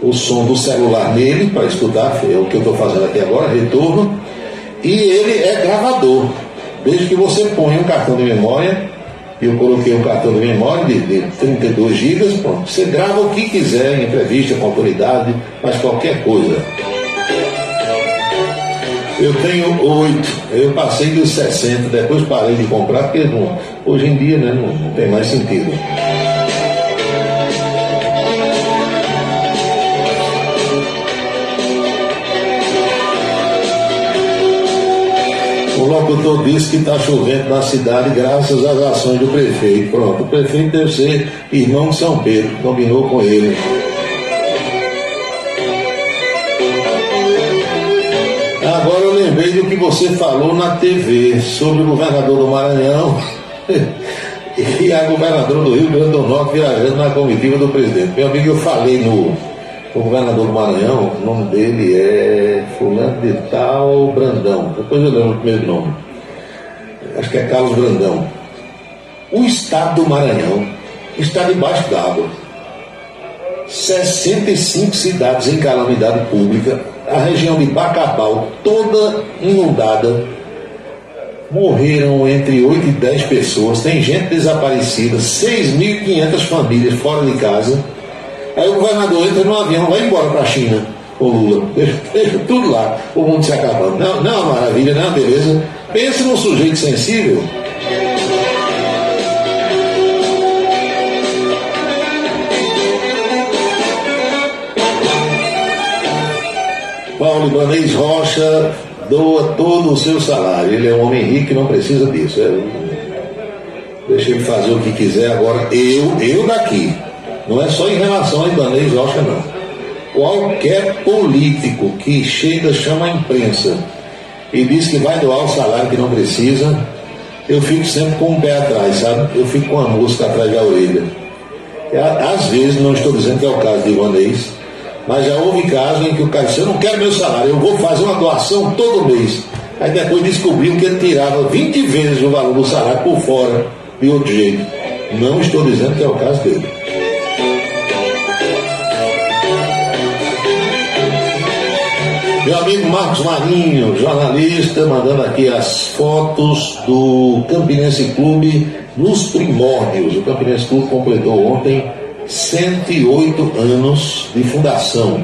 o som do celular nele para escutar, é o que eu estou fazendo aqui agora, retorno, e ele é gravador, desde que você ponha um cartão de memória. Eu coloquei um cartão de memória de 32 GB, pronto, você grava o que quiser, em entrevista com autoridade, faz qualquer coisa. Eu tenho 8, eu passei dos 60, depois parei de comprar, porque hoje em dia, né, não tem mais sentido. O locutor disse que está chovendo na cidade graças às ações do prefeito. Pronto, o prefeito deve ser irmão de São Pedro, combinou com ele. Agora eu lembrei do que você falou na TV sobre o governador do Maranhão e a governadora do Rio Grande do Norte viajando na comitiva do presidente. Meu amigo, eu falei o governador do Maranhão, o nome dele é fulano de tal Brandão, depois eu lembro o primeiro nome, acho que é Carlos Brandão. O estado do Maranhão está debaixo d'água, 65 cidades em calamidade pública, a região de Bacabal toda inundada, morreram entre 8 e 10 pessoas, tem gente desaparecida, 6.500 famílias fora de casa. Aí o governador entra no avião, vai embora para a China, o Lula, deixa tudo lá, o mundo se acabando. Não, maravilha, não, beleza. Pensa num sujeito sensível. Paulo Ibanez Rocha doa todo o seu salário. Ele é um homem rico e não precisa disso. Deixa ele fazer o que quiser. Agora, eu daqui. Não é só em relação a Ibanez Rocha, não. Qualquer político que chega, chama a imprensa e diz que vai doar o salário que não precisa, eu fico sempre com o pé atrás, sabe? Eu fico com a música atrás da orelha. Às vezes, não estou dizendo que é o caso de Ibanez, mas já houve casos em que o cara disse: eu não quero meu salário, eu vou fazer uma doação todo mês. Aí depois descobriu que ele tirava 20 vezes o valor do salário por fora, de outro jeito. Não estou dizendo que é o caso dele. Meu amigo Marcos Marinho, jornalista, mandando aqui as fotos do Campinense Clube nos primórdios. O Campinense Clube completou ontem 108 anos de fundação.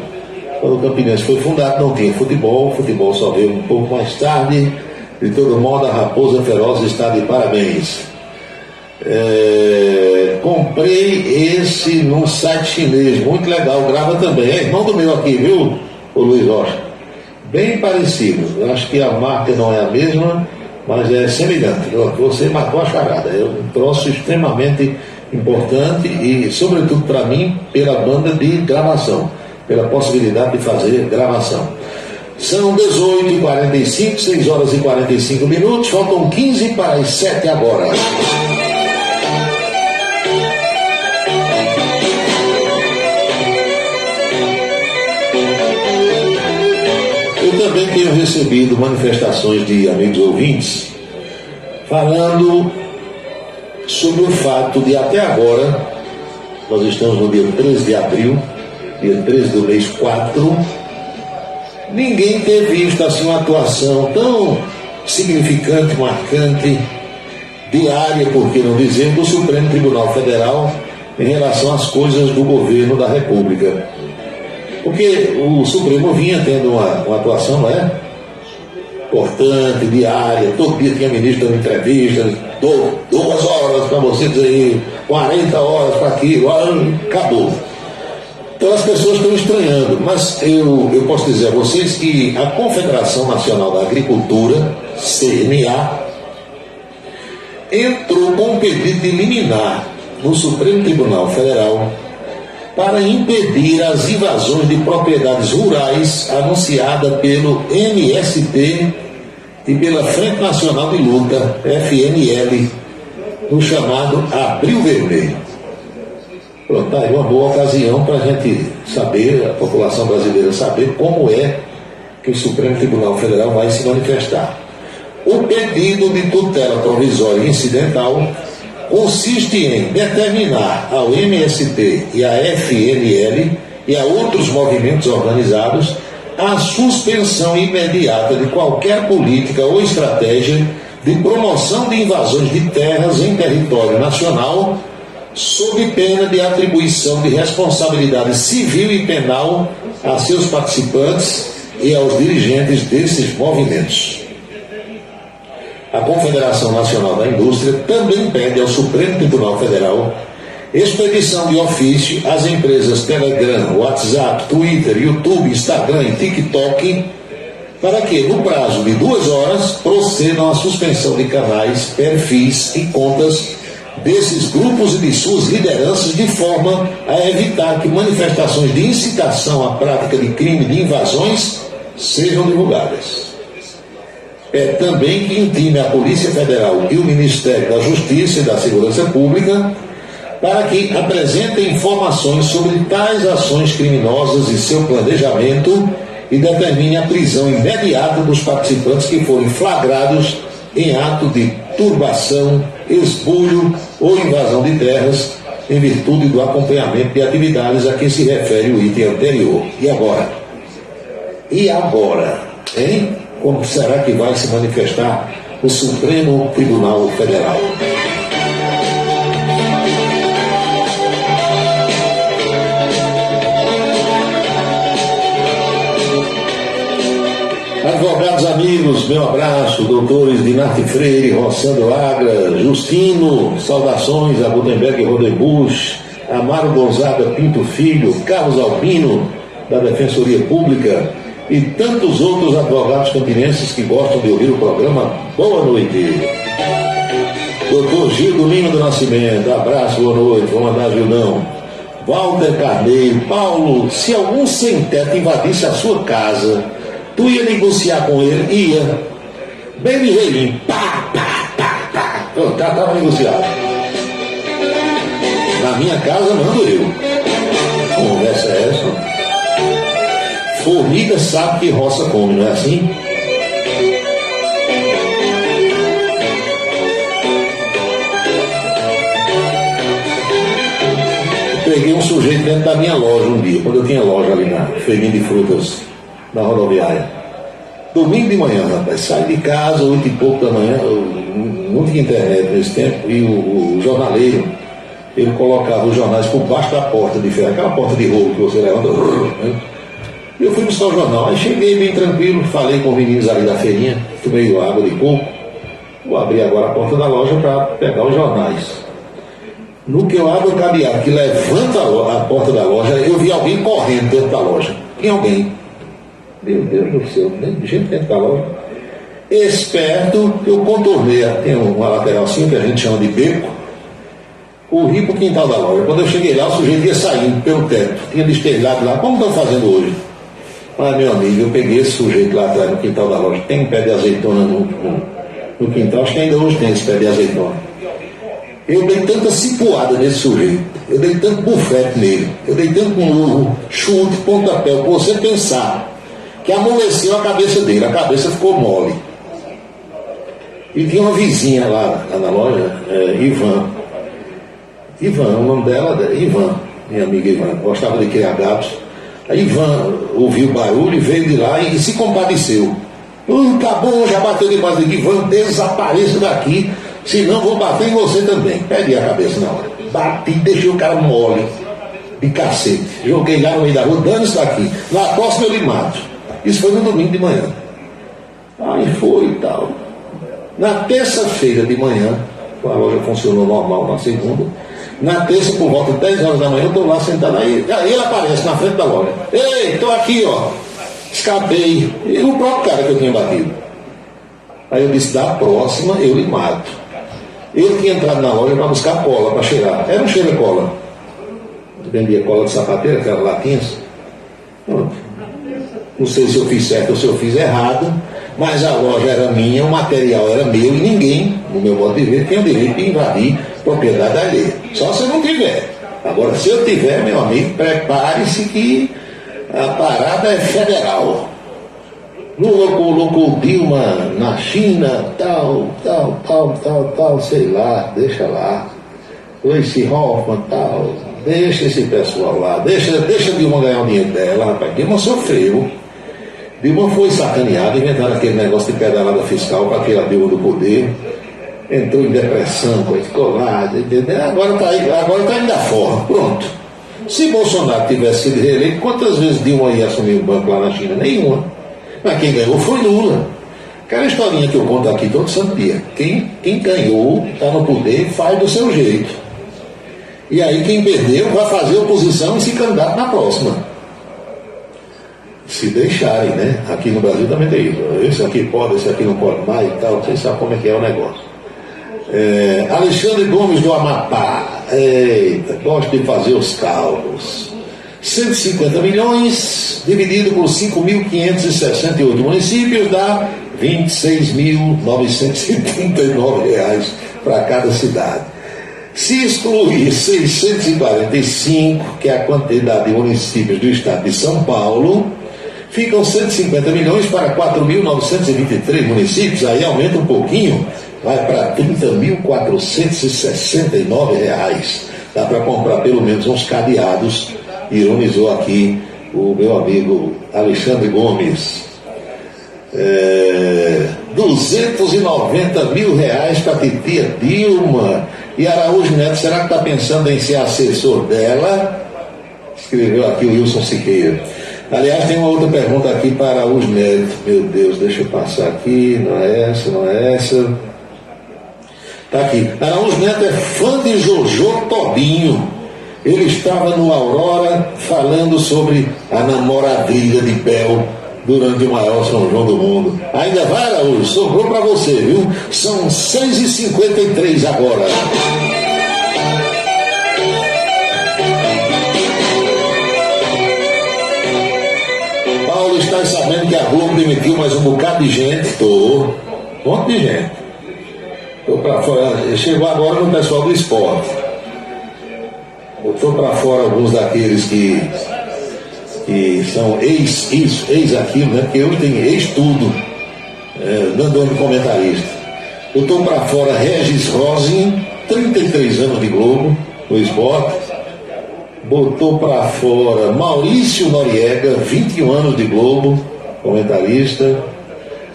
Quando o Campinense foi fundado não tinha futebol, o futebol só veio um pouco mais tarde. De todo modo, a Raposa Feroz está de parabéns. Comprei esse num site chinês, muito legal, grava também. É irmão do meu aqui, viu, o Luiz Rocha? Bem parecido, eu acho que a marca não é a mesma, mas é semelhante. Você matou a charada, é um troço extremamente importante e, sobretudo para mim, pela banda de gravação, pela possibilidade de fazer gravação. São 18h45, 6 horas e 45 minutos, faltam 15 para as 7 agora. Eu também tenho recebido manifestações de amigos ouvintes falando sobre o fato de até agora, nós estamos no dia 13 de abril, dia 13 do mês 4, ninguém ter visto assim uma atuação tão significante, marcante, diária, por que não dizer, do Supremo Tribunal Federal em relação às coisas do governo da República. Porque o Supremo vinha tendo uma atuação, não é? Importante, diária, todo dia tinha ministro dando entrevistas, 2 horas para você dizer, 40 horas para aquilo, acabou. Então as pessoas estão estranhando, mas eu posso dizer a vocês que a Confederação Nacional da Agricultura, CNA, entrou com um pedido de liminar no Supremo Tribunal Federal para impedir as invasões de propriedades rurais anunciada pelo MST e pela Frente Nacional de Luta, FNL, no chamado Abril Vermelho. Pronto, tá aí uma boa ocasião para a gente saber, a população brasileira saber como é que o Supremo Tribunal Federal vai se manifestar. O pedido de tutela provisória e incidental consiste em determinar ao MST e à FNL e a outros movimentos organizados a suspensão imediata de qualquer política ou estratégia de promoção de invasões de terras em território nacional, sob pena de atribuição de responsabilidade civil e penal a seus participantes e aos dirigentes desses movimentos. A Confederação Nacional da Indústria também pede ao Supremo Tribunal Federal expedição de ofício às empresas Telegram, WhatsApp, Twitter, YouTube, Instagram e TikTok para que, no prazo de 2 horas, procedam à suspensão de canais, perfis e contas desses grupos e de suas lideranças, de forma a evitar que manifestações de incitação à prática de crime de invasões sejam divulgadas. É também que intime a Polícia Federal e o Ministério da Justiça e da Segurança Pública para que apresentem informações sobre tais ações criminosas e seu planejamento e determine a prisão imediata dos participantes que forem flagrados em ato de turbação, esbulho ou invasão de terras em virtude do acompanhamento de atividades a que se refere o item anterior. E agora? E agora? Hein? Como será que vai se manifestar o Supremo Tribunal Federal? Advogados amigos, meu abraço, doutores Dinarte Freire, Rossandro Agra, Justino, saudações a Gutenberg Rodebusch, Amaro Gonzaga Pinto Filho, Carlos Albino, da Defensoria Pública, e tantos outros advogados campinenses que gostam de ouvir o programa. Boa noite. Doutor Gildo Lima do Nascimento, abraço, boa noite, vou mandar Gildão. Walter Carneiro, Paulo, se algum sem-teto invadisse a sua casa, tu ia negociar com ele? Ia. Bem ligeirinho. Pá, pá, pá, pá. Pronto, já estava negociado. Na minha casa mando eu. Conversa é essa? Formiga sabe que roça come, não é assim? Peguei um sujeito dentro da minha loja um dia, quando eu tinha loja ali na feirinha de frutas, na rodoviária. Domingo de manhã, rapaz, saí de casa, 8 e pouco da manhã, não tinha internet nesse tempo, e o jornaleiro, ele colocava os jornais por baixo da porta de ferro, aquela porta de rolo que você levanta, né? Eu fui buscar o jornal, aí cheguei bem tranquilo, falei com os meninos ali da feirinha, tomei água de coco, vou abrir agora a porta da loja para pegar os jornais. No que eu abro o cadeado que levanta a porta da loja, eu vi alguém correndo dentro da loja. Quem alguém? Meu Deus do céu, de gente dentro da loja. Esperto, eu contornei, tem uma lateral assim que a gente chama de beco, corri para o quintal da loja. Quando eu cheguei lá, o sujeito ia saindo pelo teto, tinha destelhado lá. Como estão fazendo hoje? Ah, meu amigo, eu peguei esse sujeito lá atrás no quintal da loja. Tem um pé de azeitona no quintal, acho que ainda hoje tem esse pé de azeitona. Eu dei tanta cipuada nesse sujeito, eu dei tanto bufete nele, eu dei tanto murro, chute, pontapé, que você pensar que amoleceu a cabeça dele, a cabeça ficou mole. E tinha uma vizinha lá na loja, Ivan, o nome dela é Ivan, minha amiga Ivan, gostava de criar gatos. A Ivan ouviu o barulho, veio de lá e se compadeceu. Tá bom, já bateu demais aqui, Ivan, desapareça daqui, senão vou bater em você também. Perdi a cabeça na hora. Bati, deixei o cara mole, de cacete. Joguei lá no meio da rua, dando isso daqui. Na próxima eu lhe mato. Isso foi no domingo de manhã. Aí foi e tal. Na terça-feira de manhã, a loja funcionou normal na segunda. Na terça, por volta de 10 horas da manhã, eu estou lá sentado aí. Aí ele aparece na frente da loja. Ei, estou aqui, ó. Escapei. E o próprio cara que eu tinha batido. Aí eu disse, da próxima eu lhe mato. Ele tinha entrado na loja para buscar cola, para cheirar. Era um cheiro de cola. Eu vendia cola de sapateira, aquelas latinhas. Não sei se eu fiz certo ou se eu fiz errado, mas a loja era minha, o material era meu e ninguém, no meu modo de ver, tem o direito de invadir propriedade alheia. Só se eu não tiver. Agora, se eu tiver, meu amigo, prepare-se que a parada é federal. Lula colocou Dilma na China, tal, sei lá, deixa lá. Esse Hoffman, tal, deixa esse pessoal lá, deixa Dilma ganhar o dinheiro dela, rapaz. Dilma sofreu. Dilma foi sacaneada, inventaram aquele negócio de pedalada fiscal para tirar Dilma do poder. Entrou em depressão, ficou lá, agora está indo fora, pronto. Se Bolsonaro tivesse sido reeleito, quantas vezes Dilma ia assumir o banco lá na China? Nenhuma. Mas quem ganhou foi Lula. Aquela historinha que eu conto aqui todo santo dia. Quem ganhou, está no poder, faz do seu jeito. E aí quem perdeu vai fazer oposição e se candidatar na próxima. Se deixarem, né? Aqui no Brasil também tem isso. Esse aqui pode, esse aqui não pode mais e tal. Vocês sabem como é que é o negócio. Alexandre Gomes do Amapá. Eita, gosto de fazer os cálculos. 150 milhões dividido por 5.568 municípios dá R$ 26.939 para cada cidade. Se excluir 645, que é a quantidade de municípios do estado de São Paulo, ficam 150 milhões para 4.923 municípios, aí aumenta um pouquinho, vai para R$ 30.469. Dá para comprar pelo menos uns cadeados, ironizou aqui o meu amigo Alexandre Gomes. 290 mil reais para a titia Dilma. E Araújo Neto, será que está pensando em ser assessor dela? Escreveu aqui o Wilson Siqueira. Aliás, tem uma outra pergunta aqui para Araújo Neto. Meu Deus, deixa eu passar aqui. Não é essa. Está aqui. Araújo Neto é fã de Jojo Todinho. Ele estava no Aurora falando sobre a namoradilha de Bel durante o maior São João do mundo. Ainda vai, Araújo? Sobrou para você, viu? São 6h53 agora. Paulo, está sabendo que a Globo demitiu mais um bocado de gente? Um monte de gente. Tô para fora. Chegou agora no pessoal do esporte. Botou para fora alguns daqueles que são ex aquilo, né? Porque hoje tem ex tudo, dando de comentarista. Botou para fora Regis Rosin, 33 anos de Globo, no esporte. Botou para fora Maurício Noriega, 21 anos de Globo, comentarista.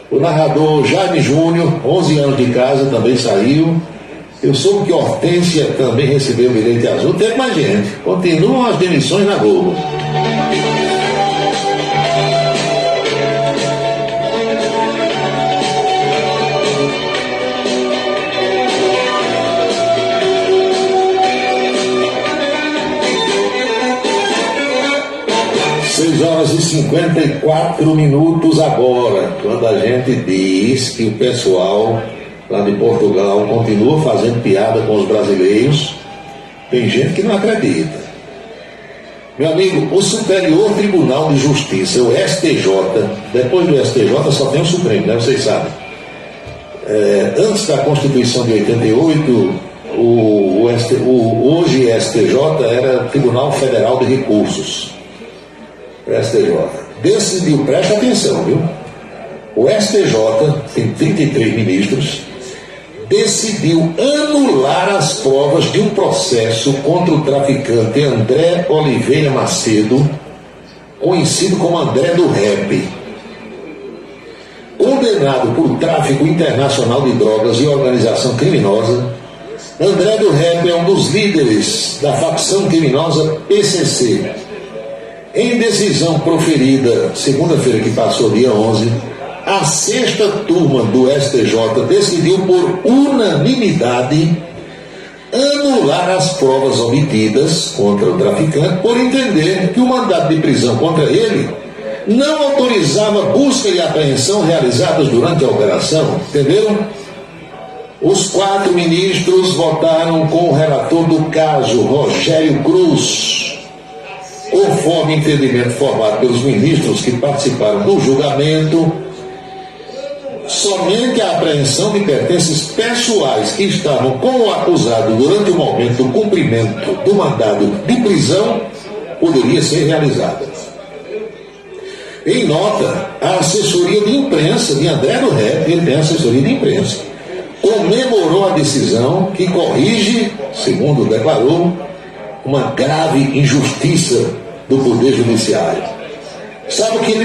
O narrador Jaime Júnior, 11 anos de casa, também saiu. Eu soube que Hortência também recebeu o bilhete azul. Tem mais gente. Continuam as demissões na Globo. Horas e 54 minutos agora, quando a gente diz que o pessoal lá de Portugal continua fazendo piada com os brasileiros, tem gente que não acredita. Meu amigo, o Superior Tribunal de Justiça, o STJ, depois do STJ só tem o Supremo, né? Vocês sabem. Antes da Constituição de 88, hoje STJ era Tribunal Federal de Recursos. STJ decidiu, presta atenção, viu? O STJ tem 33 ministros, decidiu anular as provas de um processo contra o traficante André Oliveira Macedo, conhecido como André do Rap. Condenado por tráfico internacional de drogas e organização criminosa, André do Rap é um dos líderes da facção criminosa PCC. Em decisão proferida segunda-feira que passou, dia 11, a sexta turma do STJ decidiu por unanimidade anular as provas obtidas contra o traficante por entender que o mandado de prisão contra ele não autorizava busca e apreensão realizadas durante a operação, entenderam? Os 4 ministros votaram com o relator do caso, Rogério Cruz. Conforme entendimento formado pelos ministros que participaram do julgamento, somente a apreensão de pertences pessoais que estavam com o acusado durante o momento do cumprimento do mandado de prisão poderia ser realizada. Em nota, a assessoria de imprensa de André do Rep, ele tem assessoria de imprensa, comemorou a decisão que corrige, segundo declarou, uma grave injustiça do Poder Judiciário. Sabe o que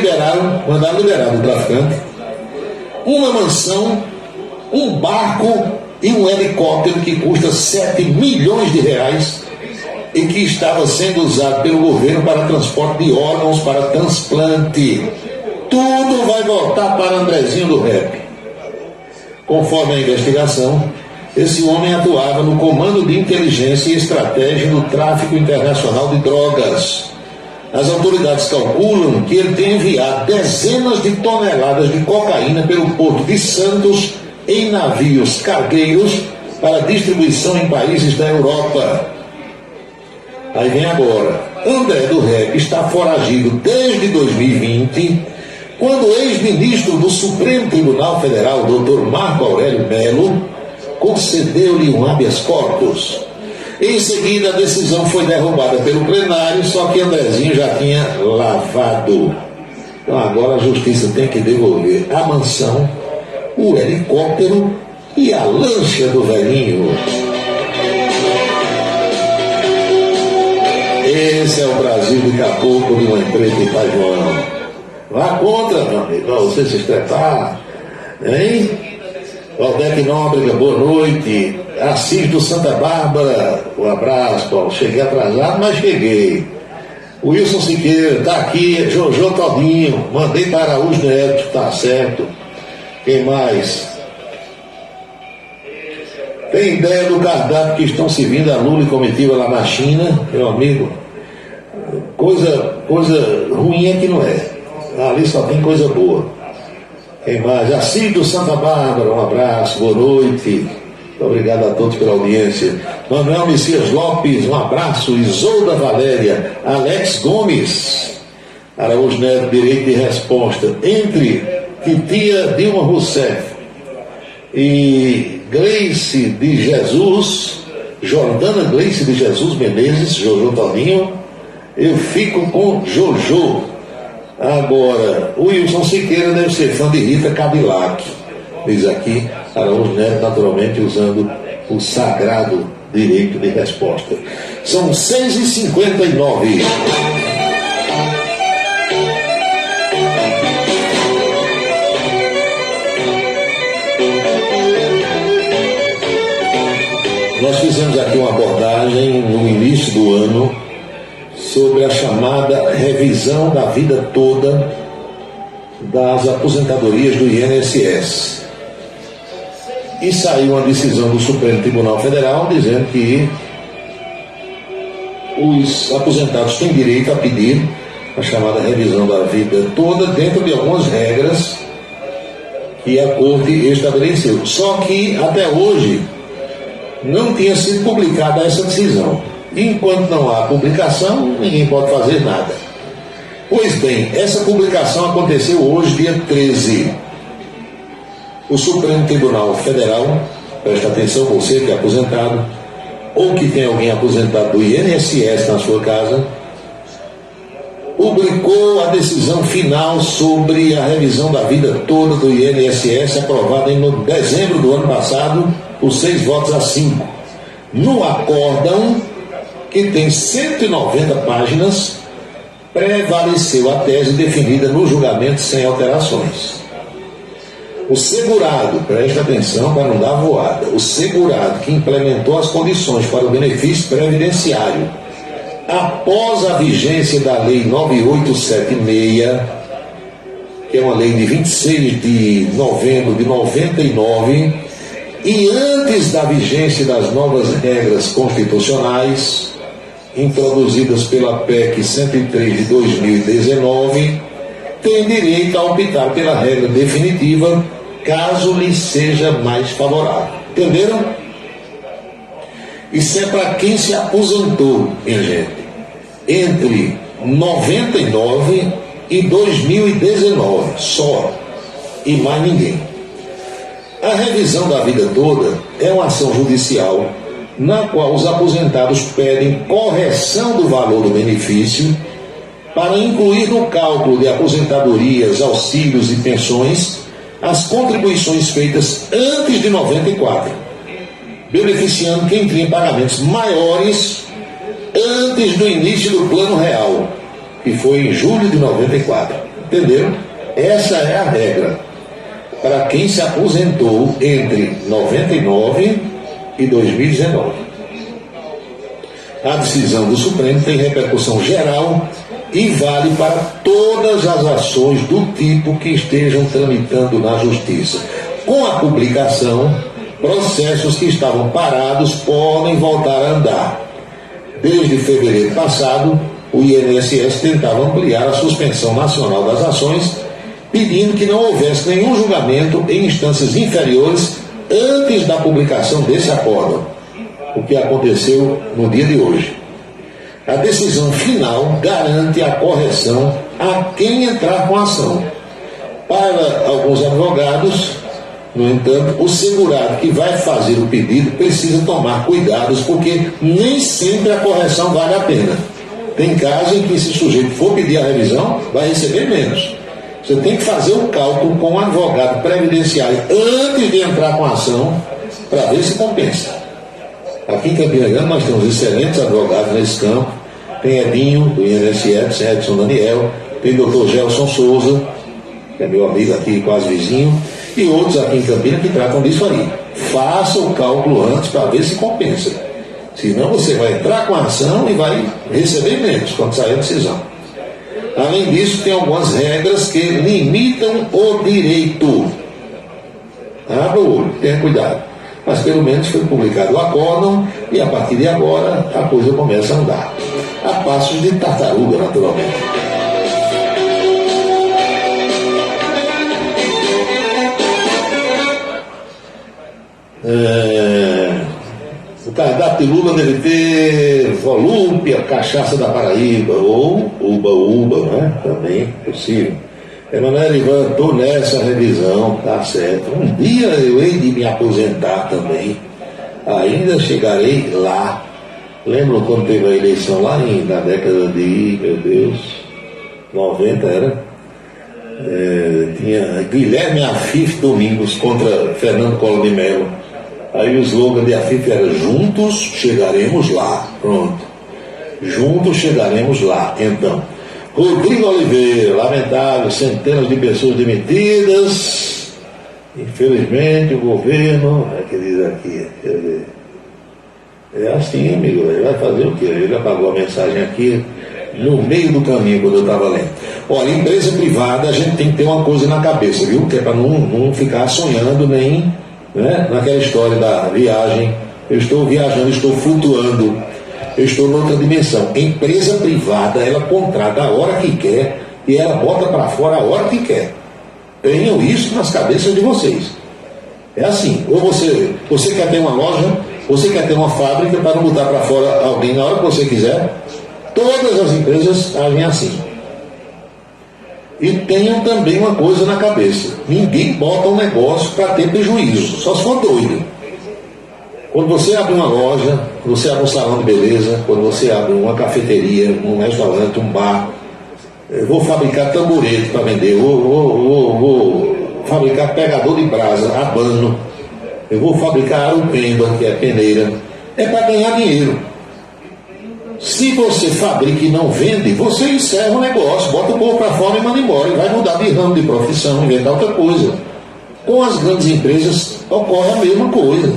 mandaram liberar do traficante? Uma mansão, um barco e um helicóptero que custa 7 milhões de reais e que estava sendo usado pelo governo para transporte de órgãos para transplante. Tudo vai voltar para Andrezinho do Rep. Conforme a investigação, esse homem atuava no Comando de Inteligência e Estratégia do Tráfico Internacional de Drogas. As autoridades calculam que ele tem enviado dezenas de toneladas de cocaína pelo Porto de Santos em navios cargueiros para distribuição em países da Europa. Aí vem agora. André do Rep está foragido desde 2020, quando o ex-ministro do Supremo Tribunal Federal, Dr. Marco Aurélio Melo, concedeu-lhe um habeas corpus. Em seguida, a decisão foi derrubada pelo plenário, só que Andrezinho já tinha lavado. Então agora a justiça tem que devolver a mansão, o helicóptero e a lancha do velhinho. Esse é o Brasil de caboclo de Mãe Preta e Pai João. Vá contra, meu amigo, pra você se estrepar, hein? Valdec Nóbrega, boa noite. Assis do Santa Bárbara, um abraço, Paulo. Cheguei atrasado, mas cheguei. Wilson Siqueira, tá aqui. Jojo Todinho, mandei para Araújo Neto, tá certo. Quem mais? Tem ideia do cardápio que estão servindo a Lula e comitiva lá na China, meu amigo? Coisa ruim é que não é. Ali só tem coisa boa. Quem mais? Assis do Santa Bárbara, um abraço, boa noite. Muito obrigado a todos pela audiência. Manuel Messias Lopes, um abraço. Isolda Valéria, Alex Gomes, Araújo Neto, direito de resposta. Entre Titia Dilma Rousseff e Gleice de Jesus, Jordana Gleice de Jesus Menezes, Jojo Toninho, eu fico com Jojo. Agora, o Wilson Siqueira deve ser fã de Rita Cadillac, diz aqui Araújo Neto, naturalmente usando o sagrado direito de resposta. São 6h59. Nós fizemos aqui uma abordagem no início do ano sobre a chamada revisão da vida toda das aposentadorias do INSS. E saiu uma decisão do Supremo Tribunal Federal dizendo que os aposentados têm direito a pedir a chamada revisão da vida toda dentro de algumas regras que a Corte estabeleceu. Só que até hoje não tinha sido publicada essa decisão. Enquanto não há publicação, ninguém pode fazer nada. Pois bem, essa publicação aconteceu hoje, dia 13. O Supremo Tribunal Federal, presta atenção, você que é aposentado, ou que tem alguém aposentado do INSS na sua casa, publicou a decisão final sobre a revisão da vida toda do INSS, aprovada em dezembro do ano passado, por 6-5. No acórdão, que tem 190 páginas, prevaleceu a tese definida no julgamento sem alterações. O segurado, presta atenção para não dar voada, o segurado que implementou as condições para o benefício previdenciário após a vigência da Lei 9876, que é uma lei de 26 de novembro de 99, e antes da vigência das novas regras constitucionais introduzidas pela PEC 103 de 2019, tem direito a optar pela regra definitiva, caso lhe seja mais favorável. Entenderam? Isso é para quem se aposentou, minha gente, entre 99 e 2019, só, e mais ninguém. A revisão da vida toda é uma ação judicial na qual os aposentados pedem correção do valor do benefício para incluir no cálculo de aposentadorias, auxílios e pensões as contribuições feitas antes de 94, beneficiando quem tinha pagamentos maiores antes do início do Plano Real, que foi em julho de 94. Entenderam? Essa é a regra para quem se aposentou entre 99 e 2019. A decisão do Supremo tem repercussão geral e vale para todas as ações do tipo que estejam tramitando na Justiça. Com a publicação, processos que estavam parados podem voltar a andar. Desde fevereiro passado, o INSS tentava ampliar a suspensão nacional das ações, pedindo que não houvesse nenhum julgamento em instâncias inferiores antes da publicação desse acórdão, o que aconteceu no dia de hoje. A decisão final garante a correção a quem entrar com a ação. Para alguns advogados, no entanto, o segurado que vai fazer o pedido precisa tomar cuidados, porque nem sempre a correção vale a pena. Tem casos em que, se o sujeito for pedir a revisão, vai receber menos. Você tem que fazer o cálculo com o advogado previdenciário antes de entrar com a ação, para ver se compensa. Aqui em Campina Grande nós temos excelentes advogados nesse campo. Tem Edinho, do INSS, Edson Daniel, tem o Dr. Gelson Souza, que é meu amigo aqui, quase vizinho, e outros aqui em Campina que tratam disso aí. Faça o cálculo antes para ver se compensa. Senão você vai entrar com a ação e vai receber menos quando sair a decisão. Além disso, tem algumas regras que limitam o direito. Abra o olho, tenha cuidado. Mas pelo menos foi publicado o acórdão e a partir de agora a coisa começa a andar. A passos de tartaruga, naturalmente. O cardápio de Lula deve ter volúpia, cachaça da Paraíba, ou uba-uba, né? Também possível. Emanuel Ivan, estou nessa revisão, tá certo. Um dia eu hei de me aposentar também. Ainda chegarei lá. Lembram quando teve a eleição lá na década de, meu Deus, 90 era? Tinha Guilherme Afif Domingos contra Fernando Collor de Mello. Aí o slogan de Afif era: juntos chegaremos lá. Pronto. Juntos chegaremos lá. Então, Rodrigo Oliveira, lamentável, centenas de pessoas demitidas. Infelizmente o governo, que diz aqui, quer ver. É assim, amigo, ele vai fazer o quê? Ele apagou a mensagem aqui no meio do caminho quando eu estava lendo. Olha, empresa privada a gente tem que ter uma coisa na cabeça, viu? Que é para não ficar sonhando nem, né, naquela história da viagem. Eu estou viajando, estou flutuando, eu estou noutra dimensão. Empresa privada, ela contrata a hora que quer e ela bota para fora a hora que quer. Tenham isso nas cabeças de vocês. É assim, ou você quer ter uma loja, você quer ter uma fábrica para não botar para fora alguém na hora que você quiser. Todas as empresas agem assim. E tenham também uma coisa na cabeça: ninguém bota um negócio para ter prejuízo, só se for doido. Quando você abre uma loja, quando você abre um salão de beleza, quando você abre uma cafeteria, um restaurante, um bar, eu vou fabricar tamborete para vender, vou fabricar pegador de brasa, abano, eu vou fabricar arupemba, que é peneira, é para ganhar dinheiro. Se você fabrica e não vende, você encerra o negócio, bota o povo para fora e manda embora, e vai mudar de ramo, de profissão, inventar outra coisa. Com as grandes empresas ocorre a mesma coisa.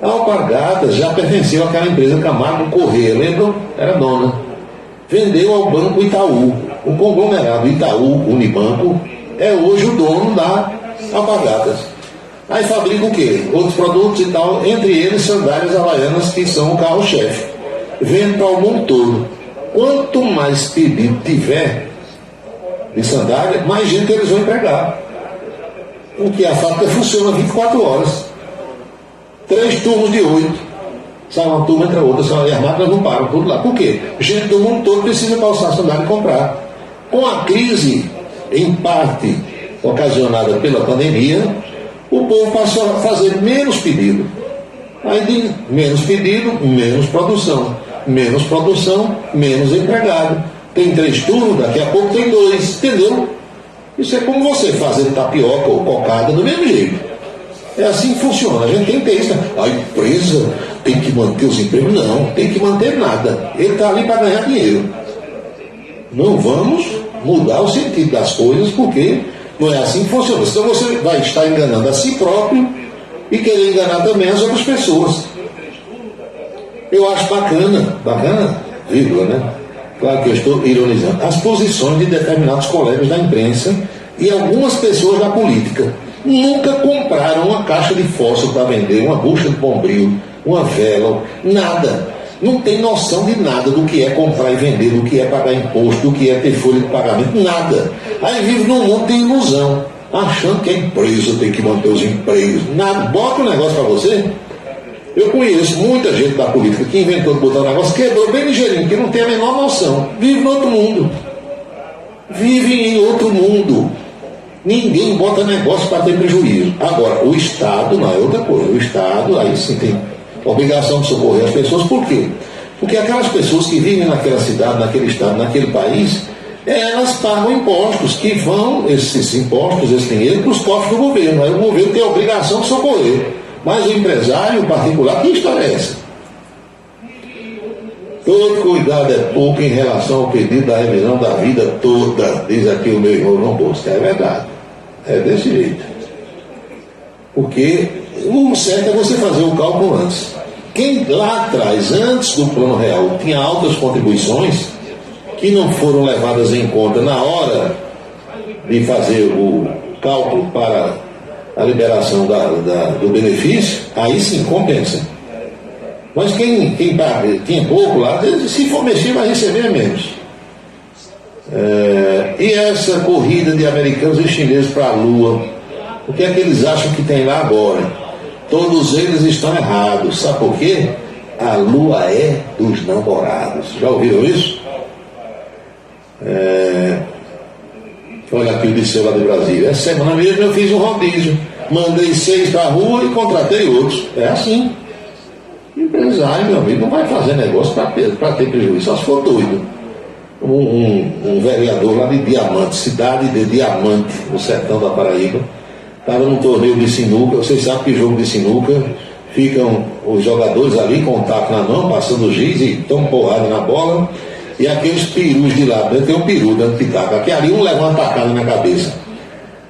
A Alpargatas já pertenceu àquela empresa Camargo Corrêa, lembram? Era dona. Vendeu ao Banco Itaú. O conglomerado Itaú Unibanco é hoje o dono da Alpargatas. Aí fabrica o quê? Outros produtos e tal, entre eles sandálias havaianas, que são o carro-chefe. Vende para o mundo todo. Quanto mais pedido tiver de sandália, mais gente eles vão empregar. Porque a fábrica funciona 24 horas. 3 turnos de 8. Sai uma turma, entra outra, e as máquinas não param, tudo lá. Por quê? Gente do mundo todo precisa calçar sandália e comprar. Com a crise, em parte ocasionada pela pandemia, o povo passou a fazer menos pedido. Aí de menos pedido, menos produção. Menos produção, menos empregado. tem 3 turnos, daqui a pouco tem 2, entendeu? Isso é como você fazer tapioca ou cocada do mesmo jeito. É assim que funciona. A gente tem que ter isso. A empresa tem que manter os empregos. Não, tem que manter nada. Ele está ali para ganhar dinheiro. Não vamos mudar o sentido das coisas, porque não é assim que funciona. Então você vai estar enganando a si próprio e querer enganar também as outras pessoas. Eu acho bacana, vírgula, né? Claro que eu estou ironizando, as posições de determinados colegas da imprensa e algumas pessoas da política. Nunca compraram uma caixa de fósforo para vender, uma bucha de bombril, uma vela, nada. Não tem noção de nada do que é comprar e vender, do que é pagar imposto, do que é ter folha de pagamento, nada. Aí vive num mundo de ilusão, achando que a empresa tem que manter os empregos. Nada, bota um negócio para você. Eu conheço muita gente da política que inventou de botar um negócio, quebrou bem ligeirinho, que não tem a menor noção. Vive no outro mundo. Vive em outro mundo. Ninguém bota negócio para ter prejuízo. Agora, o Estado não é outra coisa. O Estado, aí sim, tem obrigação de socorrer as pessoas. Por quê? Porque aquelas pessoas que vivem naquela cidade, naquele estado, naquele país, elas pagam impostos, que vão, esses impostos, esse dinheiro, para os cofres do governo. Aí o governo tem a obrigação de socorrer. Mas o empresário, o particular, que história é essa? Todo cuidado é pouco em relação ao pedido da revisão da vida toda, diz aqui o meu irmão João Bosco. É verdade. É desse jeito. Porque o certo é você fazer o cálculo antes. Quem lá atrás, antes do Plano Real, tinha altas contribuições que não foram levadas em conta na hora de fazer o cálculo para a liberação do benefício, aí sim compensa. Mas quem tinha pouco lá, se for mexer, vai receber menos. E essa corrida de americanos e chineses para a Lua, o que é que eles acham que tem lá agora? Todos eles estão errados. Sabe por quê? A Lua é dos namorados. Já ouviram isso? Olha aqui o Disseu lá de Brasília. Essa semana mesmo eu fiz um rodízio. Mandei 6 para a rua e contratei outros. É assim. Empresário, meu amigo, não vai fazer negócio para ter prejuízo, só se for doido. Um vereador lá de Diamante, cidade de Diamante, no sertão da Paraíba, estava num torneio de sinuca. Vocês sabem que jogo de sinuca, ficam os jogadores ali com o taco na mão, passando o giz e tomam porrada na bola, e aqueles perus de lá, tem um peru dando pitaco, aqui ali um leva uma tacada na cabeça.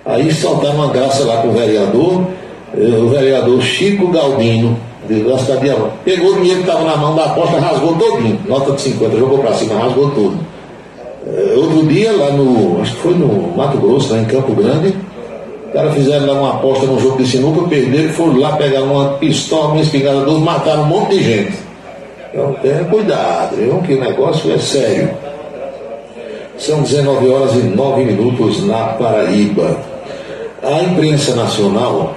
Aí soltaram uma graça lá com o vereador Chico Galdino, da cidade de Diamante. Pegou o dinheiro que estava na mão da aposta, rasgou todinho, nota de 50, jogou para cima, rasgou tudo. Outro dia, lá acho que foi no Mato Grosso, lá em Campo Grande, os caras fizeram lá uma aposta num jogo de sinuca, perderam, foram lá, pegaram uma pistola, uma espingarda, mataram um monte de gente. Então tenha cuidado, viu, que o negócio é sério. São 19 horas e 9 minutos na Paraíba. A imprensa nacional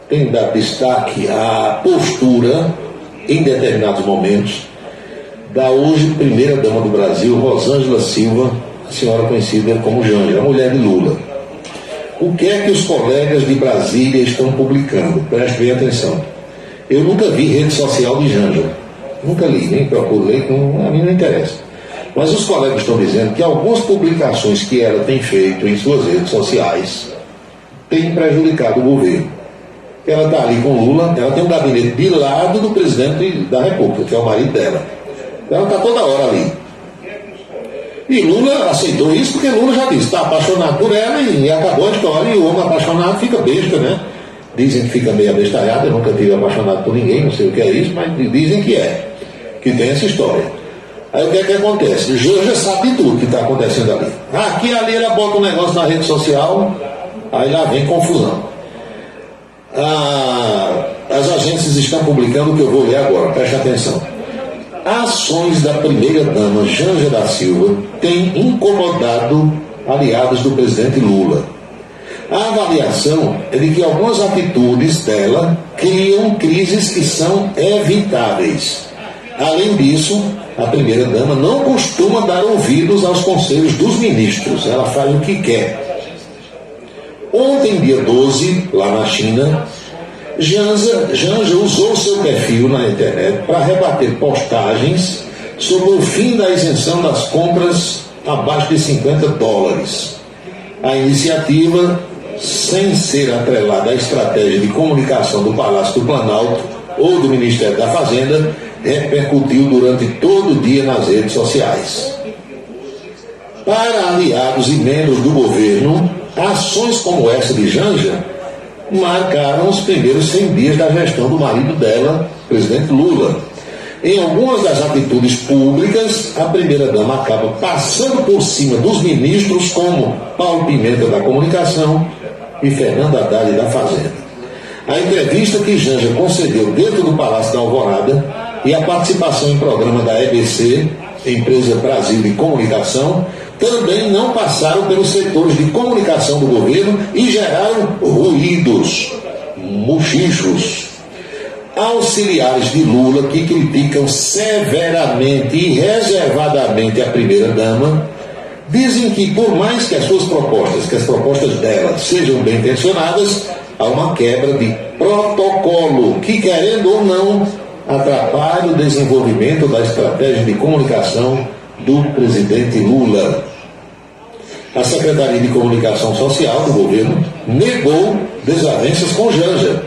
tem dado destaque à postura, em determinados momentos, da hoje primeira-dama do Brasil, Rosângela Silva, a senhora conhecida como Janja, a mulher de Lula. O que é que os colegas de Brasília estão publicando? Preste bem atenção. Eu nunca vi rede social de Janja. Nunca li, nem procurei, a mim não interessa. Mas os colegas estão dizendo que algumas publicações que ela tem feito em suas redes sociais têm prejudicado o governo. Ela está ali com Lula, ela tem um gabinete de lado do presidente da República, que é o marido dela. Ela está toda hora ali. E Lula aceitou isso porque Lula já disse, está apaixonado por ela e acabou a história, e o homem apaixonado fica besta, né? Dizem que fica meio abestalhado, eu nunca tive apaixonado por ninguém, não sei o que é isso, mas dizem que tem essa história. Aí o que é que acontece? O Janja sabe de tudo que está acontecendo ali. Aqui e ali ela bota um negócio na rede social, aí lá vem confusão. As agências estão publicando o que eu vou ler agora, preste atenção. Ações da primeira-dama Janja da Silva têm incomodado aliados do presidente Lula. A avaliação é de que algumas atitudes dela criam crises que são evitáveis. Além disso, a primeira-dama não costuma dar ouvidos aos conselhos dos ministros, ela faz o que quer. Ontem, dia 12, lá na China, Janja usou seu perfil na internet para rebater postagens sobre o fim da isenção das compras abaixo de $50. A iniciativa, sem ser atrelada à estratégia de comunicação do Palácio do Planalto ou do Ministério da Fazenda, repercutiu durante todo o dia nas redes sociais. Para aliados e membros do governo, ações como essa de Janja marcaram os primeiros 100 dias da gestão do marido dela, presidente Lula. Em algumas das atitudes públicas, a primeira-dama acaba passando por cima dos ministros como Paulo Pimenta da Comunicação e Fernando Haddad da Fazenda. A entrevista que Janja concedeu dentro do Palácio da Alvorada e a participação em programa da EBC, Empresa Brasil de Comunicação, também não passaram pelos setores de comunicação do governo e geraram ruídos, muxichos. Auxiliares de Lula que criticam severamente e reservadamente a primeira-dama dizem que, por mais que as propostas dela sejam bem intencionadas, há uma quebra de protocolo que, querendo ou não, atrapalha o desenvolvimento da estratégia de comunicação do presidente Lula. A Secretaria de Comunicação Social do governo negou desavenças com Janja.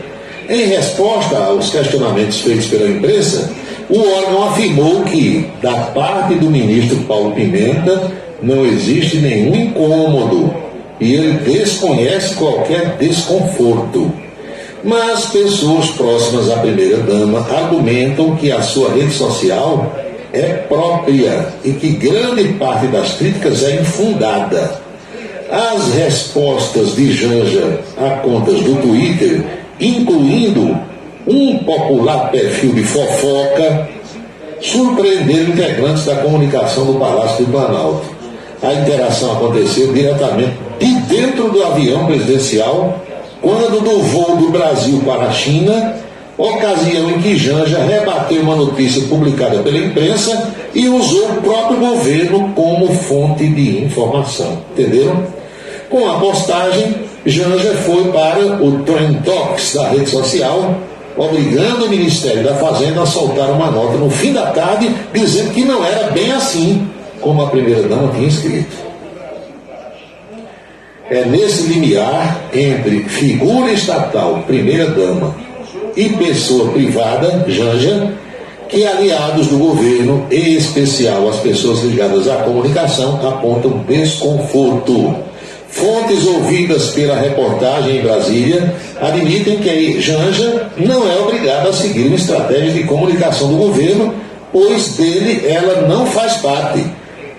Em resposta aos questionamentos feitos pela imprensa, o órgão afirmou que, da parte do ministro Paulo Pimenta, não existe nenhum incômodo e ele desconhece qualquer desconforto. Mas pessoas próximas à primeira-dama argumentam que a sua rede social é própria e que grande parte das críticas é infundada. As respostas de Janja a contas do Twitter, incluindo um popular perfil de fofoca, surpreenderam integrantes da comunicação do Palácio do Planalto. A interação aconteceu diretamente de dentro do avião presidencial, quando do voo do Brasil para a China, ocasião em que Janja rebateu uma notícia publicada pela imprensa e usou o próprio governo como fonte de informação. Entenderam? Com a postagem, Janja foi para o Trend Talks da rede social, obrigando o Ministério da Fazenda a soltar uma nota no fim da tarde, dizendo que não era bem assim, como a primeira-dama tinha escrito. É nesse limiar entre figura estatal, primeira-dama, e pessoa privada, Janja, que aliados do governo, em especial as pessoas ligadas à comunicação, apontam desconforto. Fontes ouvidas pela reportagem em Brasília admitem que Janja não é obrigada a seguir uma estratégia de comunicação do governo, pois dele ela não faz parte,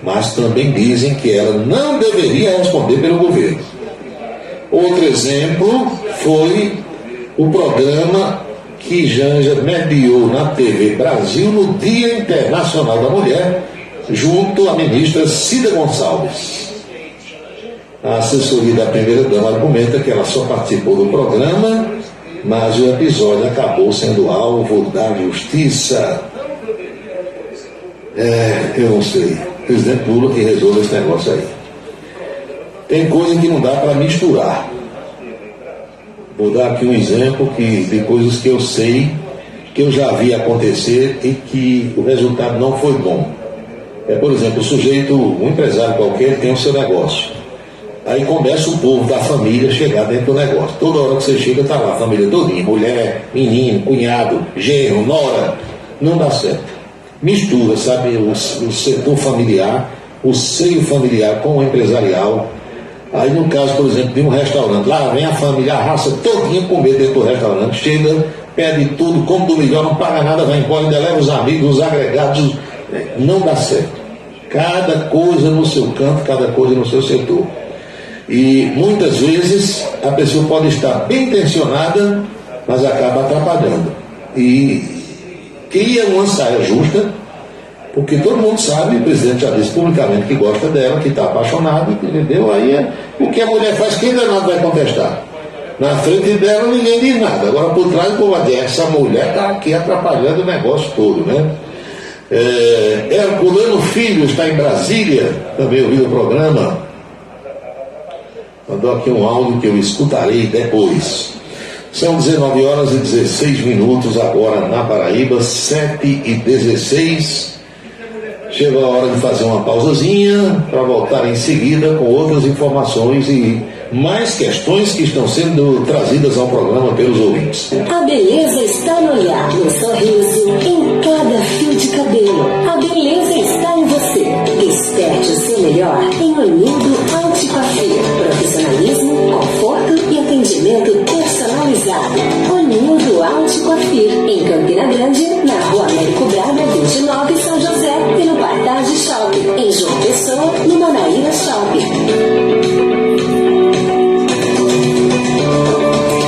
mas também dizem que ela não deveria responder pelo governo. Outro exemplo foi o programa que Janja mediou na TV Brasil no Dia Internacional da Mulher, junto à ministra Cida Gonçalves. A assessoria da primeira-dama argumenta que ela só participou do programa, mas o episódio acabou sendo alvo da justiça. Eu não sei. Presidente Lula que resolve esse negócio aí. Tem coisa que não dá para misturar. Vou dar aqui um exemplo de coisas que eu sei, que eu já vi acontecer e que o resultado não foi bom. Por exemplo, um empresário qualquer tem o seu negócio. Aí começa o povo da família a chegar dentro do negócio. Toda hora que você chega, está lá a família todinha, mulher, menino, cunhado, genro, nora. Não dá certo. Mistura, sabe, o setor familiar, o seio familiar com o empresarial. Aí no caso, por exemplo, de um restaurante, lá vem a família, a raça todinha comer dentro do restaurante, chega, pede tudo, come do melhor, não paga nada, vai embora, ainda leva os amigos, os agregados. Não dá certo. Cada coisa no seu canto, cada coisa no seu setor. E muitas vezes a pessoa pode estar bem intencionada, mas acaba atrapalhando. E cria uma saia justa, porque todo mundo sabe, o presidente já disse publicamente que gosta dela, que está apaixonado, entendeu? Aí o que a mulher faz, quem danado vai contestar? Na frente dela ninguém diz nada. Agora por trás o povo vai dizer, essa mulher está aqui atrapalhando o negócio todo, né? Herculano Filho está em Brasília, também ouviu o programa. Mandou aqui um áudio que eu escutarei depois. São 19 horas e 16 minutos agora na Paraíba, 7h16. Chegou a hora de fazer uma pausazinha para voltar em seguida com outras informações e mais questões que estão sendo trazidas ao programa pelos ouvintes. A beleza está no olhar, no sorriso, em cada fio de cabelo. A beleza está em você. Desperte o seu melhor em Onido Alto Coiffure. Profissionalismo, conforto e atendimento personalizado. Onido Alto Coiffure, em Campina Grande, na Rua Américo Braga, 29, São José, e no Partage Shopping, em João Pessoa, no Manaíra Shopping.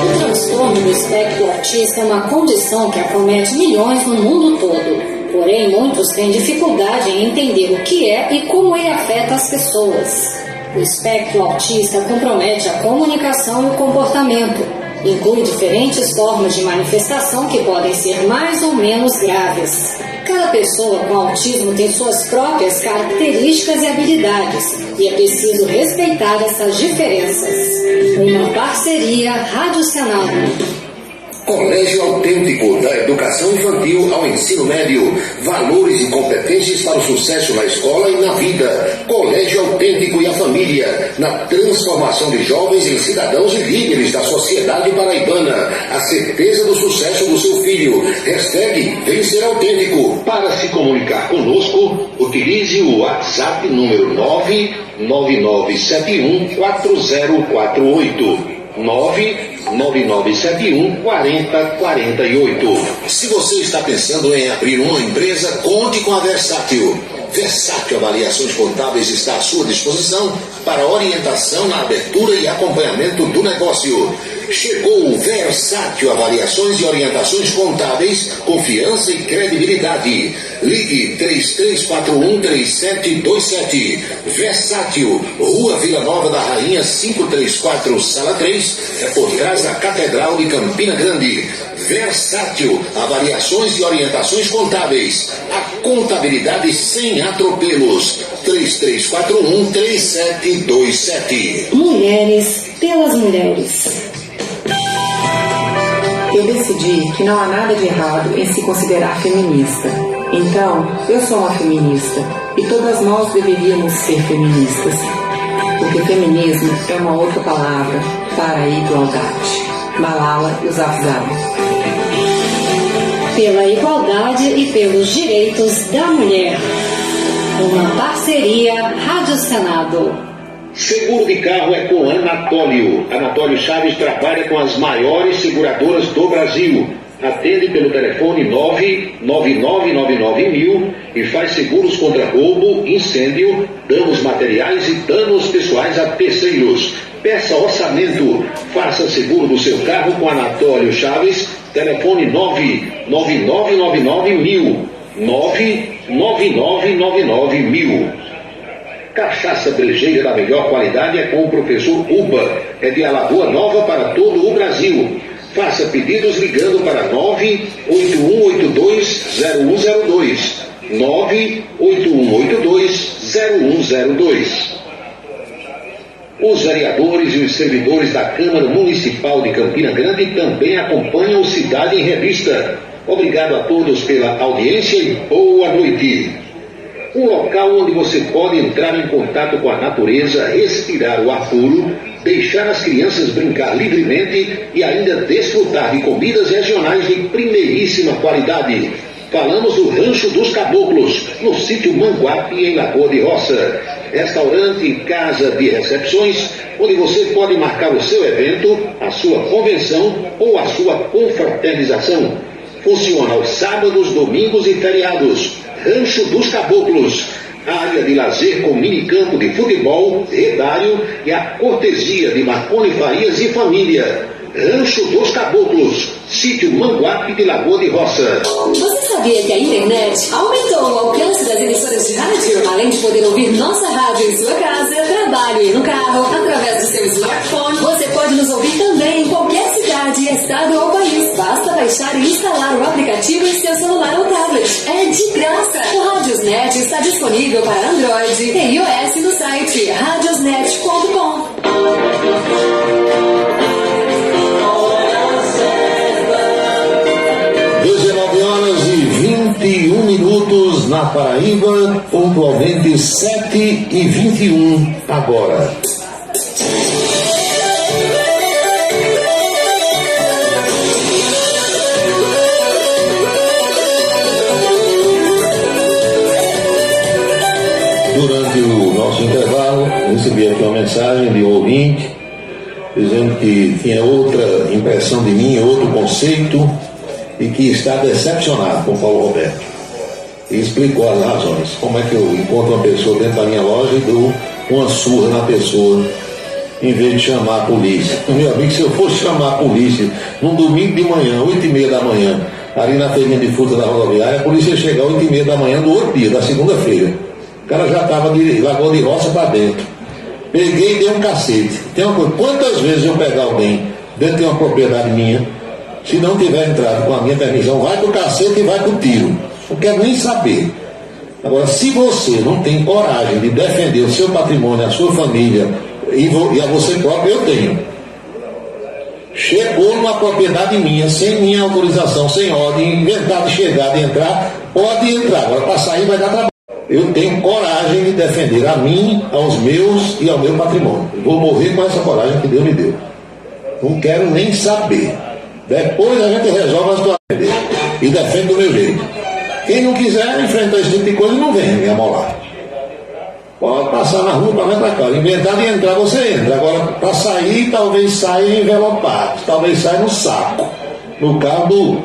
O transtorno do espectro autista é uma condição que acomete milhões no mundo todo. Porém, muitos têm dificuldade em entender o que é e como ele afeta as pessoas. O espectro autista compromete a comunicação e o comportamento. Inclui diferentes formas de manifestação que podem ser mais ou menos graves. Cada pessoa com autismo tem suas próprias características e habilidades, e é preciso respeitar essas diferenças. Uma parceria Rádio Senado. Colégio Autêntico, da educação infantil ao ensino médio. Valores e competências para o sucesso na escola e na vida. Colégio Autêntico e a família, na transformação de jovens em cidadãos e líderes da sociedade paraibana. A certeza do sucesso do seu filho. Hashtag Vencer Autêntico. Para se comunicar conosco, utilize o WhatsApp número 999714048. 999714048. Se você está pensando em abrir uma empresa, conte com a Versátil. Versátil Avaliações Contábeis está à sua disposição para orientação na abertura e acompanhamento do negócio. Chegou o Versátil Avaliações e Orientações Contábeis, confiança e credibilidade. Ligue 33413727. Versátil, Rua Vila Nova da Rainha 534, Sala 3, é por trás da Catedral de Campina Grande. Versátil, avaliações e orientações contábeis. A contabilidade sem atropelos. 33413727. Mulheres pelas mulheres. Eu decidi que não há nada de errado em se considerar feminista. Então, eu sou uma feminista. E todas nós deveríamos ser feministas. Porque feminismo é uma outra palavra para a igualdade. Malala Yousafzai. Pela igualdade e pelos direitos da mulher. Uma parceria Rádio Senado. Seguro de carro é com Anatólio. Anatólio Chaves trabalha com as maiores seguradoras do Brasil. Atende pelo telefone 99999.000 e faz seguros contra roubo, incêndio, danos materiais e danos pessoais a terceiros. Peça orçamento. Faça seguro do seu carro com Anatólio Chaves. Telefone 99999.000. 99999.000. Cachaça brejeira da melhor qualidade é com o professor Uba. É de Alagoa Nova para todo o Brasil. Faça pedidos ligando para 981820102. 981820102. Os vereadores e os servidores da Câmara Municipal de Campina Grande também acompanham o Cidade em Revista. Obrigado a todos pela audiência e boa noite. Um local onde você pode entrar em contato com a natureza, respirar o ar puro, deixar as crianças brincar livremente e ainda desfrutar de comidas regionais de primeiríssima qualidade. Falamos do Rancho dos Caboclos, no sítio Manguape, em Lagoa de Roça. Restaurante e casa de recepções, onde você pode marcar o seu evento, a sua convenção ou a sua confraternização. Funciona aos sábados, domingos e feriados. Rancho dos Caboclos, área de lazer com minicampo de futebol, redário e a cortesia de Marconi Farias e família. Rancho dos Caboclos, sítio Manguape de Lagoa de Roça. Você sabia que a internet aumentou o alcance das emissoras de rádio? Além de poder ouvir nossa rádio em sua casa, trabalho e no carro, através do seu smartphone, você pode nos ouvir também em qualquer cidade, estado ou país. Basta baixar e instalar o aplicativo em seu celular ou tablet. É de graça. O Radiosnet está disponível para Android e iOS no site radiosnet.com. 19h20 21 minutos na Paraíba, pontualmente 7h21 agora. Durante o nosso intervalo, recebi aqui uma mensagem de um ouvinte dizendo que tinha outra impressão de mim, outro conceito, e que está decepcionado com Paulo Roberto. E explicou as razões. Como é que eu encontro uma pessoa dentro da minha loja e dou uma surra na pessoa, em vez de chamar a polícia. Meu amigo, se eu fosse chamar a polícia num domingo de manhã, 8h30 da manhã, ali na feirinha de fruta da rodoviária, a polícia ia chegar 8h30 da manhã do outro dia, da segunda-feira. O cara já estava de Lagoa de Roça para dentro. Peguei e dei um cacete. Tem uma coisa, quantas vezes eu pegar alguém dentro de uma propriedade minha, se não tiver entrado com a minha permissão, vai pro cacete e vai pro tiro. Não quero nem saber. Agora, se você não tem coragem de defender o seu patrimônio, a sua família e a você próprio, eu tenho. Chegou numa propriedade minha, sem minha autorização, sem ordem, inventar de chegar, de entrar, pode entrar. Agora, para sair vai dar trabalho. Eu tenho coragem de defender a mim, aos meus e ao meu patrimônio. Eu vou morrer com essa coragem que Deus me deu. Não quero nem saber. Depois a gente resolve a situação e defende do meu jeito. Quem não quiser enfrentar esse tipo de coisa, não vem me amolar. Pode passar na rua para lá e para cá. Inventar de entrar, você entra. Agora, para sair, talvez saia envelopado. Talvez saia no saco. No carro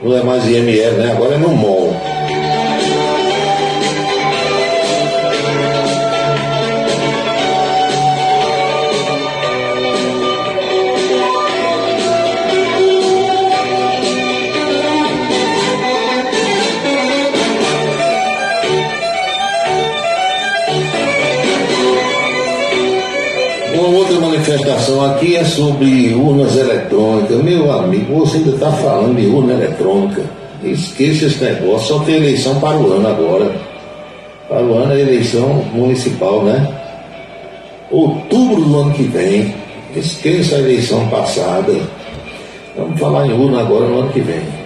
não é mais IML, né? Agora é no MOL. Uma outra manifestação aqui é sobre urnas eletrônicas. Meu amigo, você ainda está falando de urna eletrônica. Esqueça esse negócio, só tem eleição para o ano agora. Para o ano é eleição municipal, né? Outubro do ano que vem. Esqueça a eleição passada. Vamos falar em urna agora no ano que vem.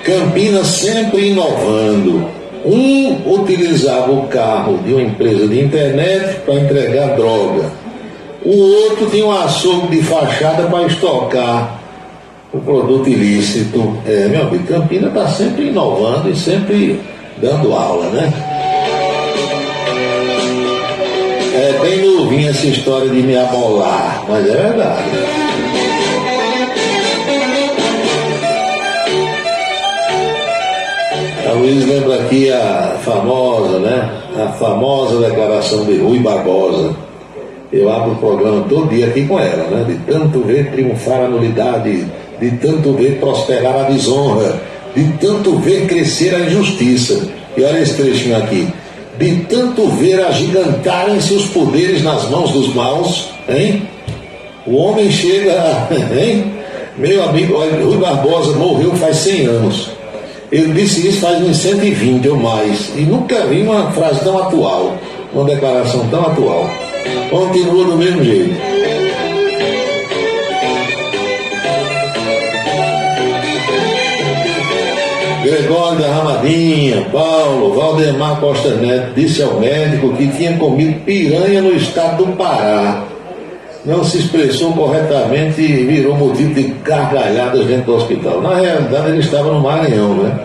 Campinas sempre inovando. Um utilizava o carro de uma empresa de internet para entregar droga. O outro tinha um açougue de fachada para estocar o produto ilícito. Meu amigo, Campinas está sempre inovando e sempre dando aula, né? É bem novinha essa história de me amolar, mas é verdade. A Luiz lembra aqui a famosa, né? A famosa declaração de Rui Barbosa. Eu abro o programa todo dia aqui com ela, né? De tanto ver triunfar a nulidade, de tanto ver prosperar a desonra, de tanto ver crescer a injustiça. E olha esse trechinho aqui. De tanto ver agigantarem-se os poderes nas mãos dos maus, hein? O homem chega, hein? Meu amigo, olha, Rui Barbosa morreu faz 100 anos. Ele disse isso faz uns 120 ou mais. E nunca vi uma frase tão atual, uma declaração tão atual. Continua do mesmo jeito. Gregório da Ramadinha, Paulo, Valdemar Costa Neto disse ao médico que tinha comido piranha no estado do Pará. Não se expressou corretamente e virou motivo de gargalhadas dentro do hospital. Na realidade, ele estava no Maranhão, né?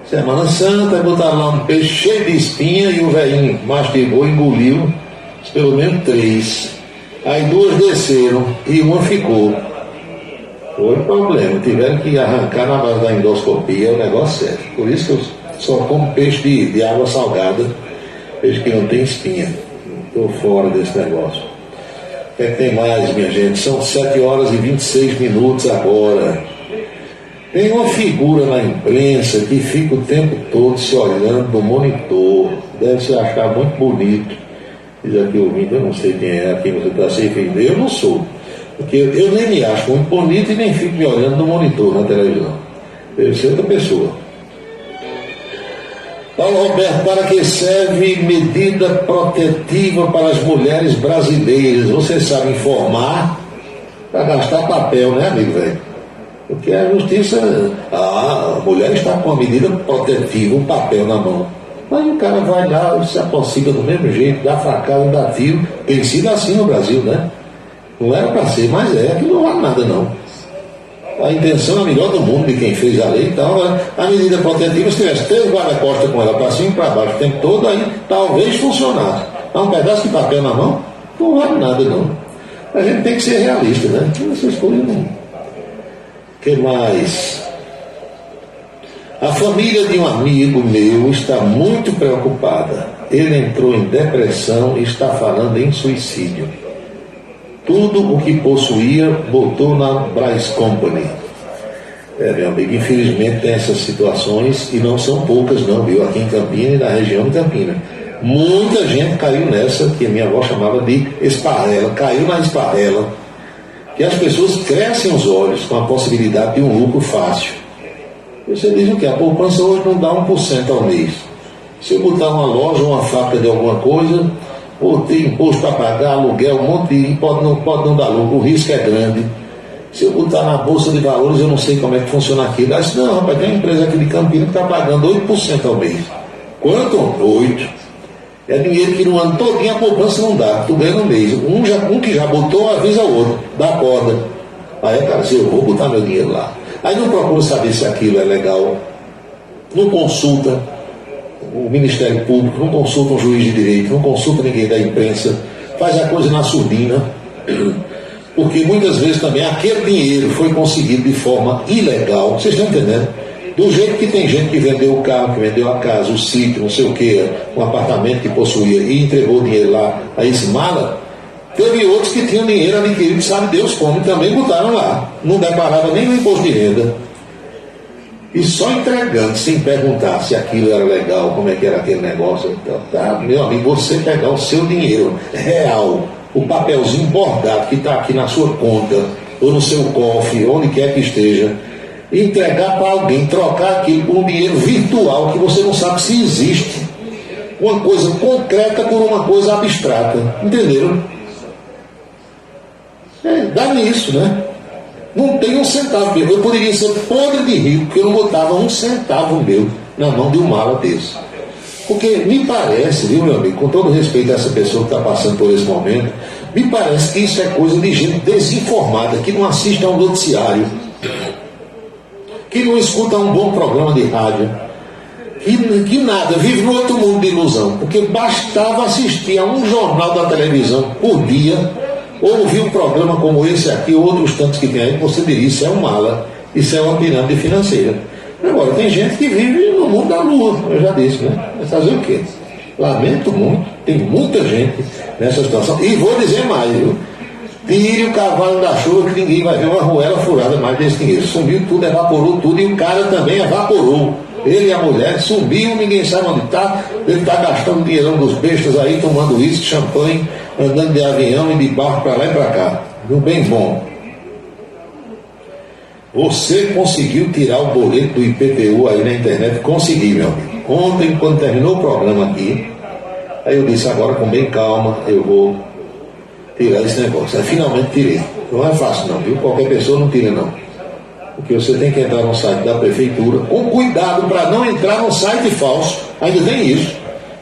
Semana Santa, botaram lá um peixe cheio de espinha e o velhinho mastigou, engoliu, pelo menos 3. Aí 2 desceram e uma ficou. Foi problema, tiveram que arrancar na base da endoscopia, o negócio sério. Por isso que eu só como peixe de água salgada, peixe que não tem espinha. Estou fora desse negócio. O que é que tem mais, minha gente? São 7h26 agora. Tem uma figura na imprensa que fica o tempo todo se olhando no monitor. Deve se achar muito bonito. Diz aqui o ouvinte, eu não sei quem é, a quem você está se referindo. Eu não sou. Porque eu nem me acho muito bonito e nem fico me olhando no monitor na televisão. Deve ser outra pessoa. Paulo Roberto, para que serve medida protetiva para as mulheres brasileiras? Você sabe informar para gastar papel, né, amigo velho? Porque a justiça, a mulher está com a medida protetiva, um papel na mão. Mas o cara vai lá, se aproxima do mesmo jeito, dá facada, dá tiro. Tem sido assim no Brasil, né? Não era para ser, mas que não vale nada não. A intenção é a melhor do mundo de quem fez a lei. Então, a medida protetiva, se tivesse 3 guarda-costas com ela para cima e para baixo o tempo todo, aí talvez funcionasse. Mas um pedaço de papel na mão, não vale nada não. A gente tem que ser realista, né? Essas coisas não. O que mais? A família de um amigo meu está muito preocupada. Ele entrou em depressão e está falando em suicídio. Tudo o que possuía botou na Braz Company. Meu amigo, infelizmente tem essas situações e não são poucas não, viu? Aqui em Campina e na região de Campina. Muita gente caiu nessa, que a minha avó chamava de esparrela, caiu na esparrela. Que as pessoas crescem os olhos com a possibilidade de um lucro fácil. Você diz o quê? A poupança hoje não dá 1% ao mês. Se eu botar uma loja, uma fábrica de alguma coisa, ou ter imposto para pagar, aluguel, um monte de... pode não dar lucro, o risco é grande. Se eu botar na bolsa de valores, eu não sei como é que funciona aquilo. Aí disse, não, rapaz, tem uma empresa aqui de Campinas que está pagando 8% ao mês. Quanto? 8%. É dinheiro que no ano todinho a poupança não dá, tu ganha no mês. Um que já botou, avisa o outro, dá corda. Aí o cara diz, eu vou botar meu dinheiro lá. Aí não procura saber se aquilo é legal, não consulta o Ministério Público, não consulta um juiz de direito, não consulta ninguém da imprensa, faz a coisa na surdina, porque muitas vezes também aquele dinheiro foi conseguido de forma ilegal, vocês estão entendendo? Do jeito que tem gente que vendeu o carro, que vendeu a casa, o sítio, não sei o que, um apartamento que possuía e entregou o dinheiro lá a esse mala, teve outros que tinham dinheiro adquirido, sabe Deus como, e também botaram lá, não declarava nem o imposto de renda. E só entregando, sem perguntar se aquilo era legal, como é que era aquele negócio. Então, tá, meu amigo, você pegar o seu dinheiro real, o papelzinho bordado que está aqui na sua conta, ou no seu cofre, onde quer que esteja, e entregar para alguém, trocar aquilo por um dinheiro virtual que você não sabe se existe. Uma coisa concreta por uma coisa abstrata. Entenderam? Dá nisso, né? Não tem um centavo meu. Eu poderia ser podre de rico, porque eu não botava um centavo meu na mão de um mala desse. Porque me parece, viu, meu amigo, com todo respeito a essa pessoa que está passando por esse momento, me parece que isso é coisa de gente desinformada, que não assiste a um noticiário, que não escuta um bom programa de rádio, que nada, vive no outro mundo de ilusão, porque bastava assistir a um jornal da televisão por dia, ou ouvir um programa como esse aqui, ou outros tantos que tem aí, você diria, isso é um mala, isso é uma pirâmide financeira. Agora, tem gente que vive no mundo da lua, eu já disse, né? Vai fazer o quê? Lamento muito, tem muita gente nessa situação, e vou dizer mais, viu? Tire o cavalo da chuva que ninguém vai ver uma arruela furada mais desse dinheiro. Sumiu tudo, evaporou tudo, e o cara também evaporou. Ele e a mulher sumiu, ninguém sabe onde está. Ele está gastando o dinheirão dos bestas aí, tomando uísque, champanhe, andando de avião e de barco para lá e para cá. Viu? Bem bom. Você conseguiu tirar o boleto do IPTU aí na internet? Consegui, meu amigo. Ontem, quando terminou o programa aqui, aí eu disse, agora com bem calma, eu vou tirar esse negócio. Aí finalmente tirei. Não é fácil não, viu? Qualquer pessoa não tira não. Porque você tem que entrar no site da prefeitura, com cuidado para não entrar num site falso. Ainda tem isso.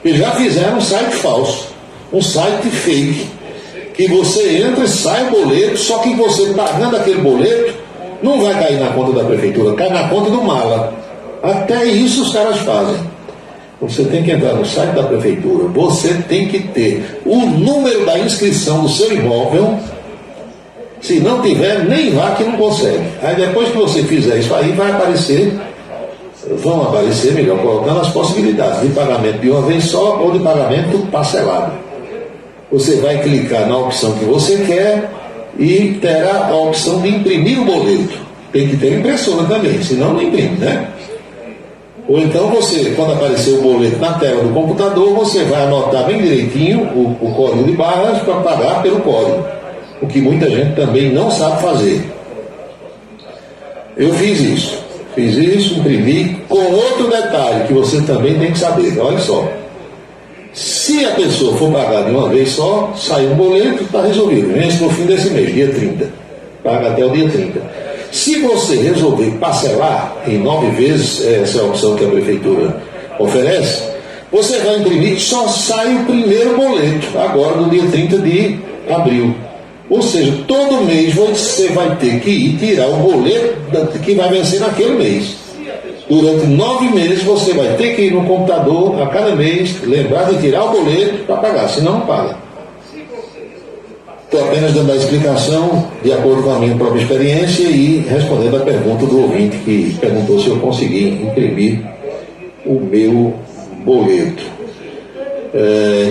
Eles já fizeram um site falso, um site fake, que você entra e sai o boleto, só que você pagando aquele boleto, não vai cair na conta da prefeitura, cai na conta do mala. Até isso os caras fazem. Você tem que entrar no site da prefeitura, você tem que ter o número da inscrição do seu imóvel. Se não tiver, nem vá que não consegue. Aí depois que você fizer isso aí, vão aparecer, melhor, colocando as possibilidades de pagamento de uma vez só ou de pagamento parcelado. Você vai clicar na opção que você quer e terá a opção de imprimir o boleto. Tem que ter impressora também, senão não imprime, né? Ou então você, quando aparecer o boleto na tela do computador, você vai anotar bem direitinho o código de barras para pagar pelo código. O que muita gente também não sabe fazer. Eu fiz isso. Fiz isso, imprimi, com outro detalhe que você também tem que saber. Olha só. Se a pessoa for pagar de uma vez só, sai um boleto, está resolvido. Vence no fim desse mês, dia 30. Paga até o dia 30. Se você resolver parcelar em 9 vezes, essa é a opção que a prefeitura oferece, você vai imprimir, só sai o primeiro boleto, agora no dia 30 de abril. Ou seja, todo mês você vai ter que ir tirar o boleto que vai vencer naquele mês. Durante 9 meses você vai ter que ir no computador a cada mês, lembrar de tirar o boleto para pagar, senão não paga. Estou apenas dando a explicação de acordo com a minha própria experiência e respondendo a pergunta do ouvinte que perguntou se eu consegui imprimir o meu boleto.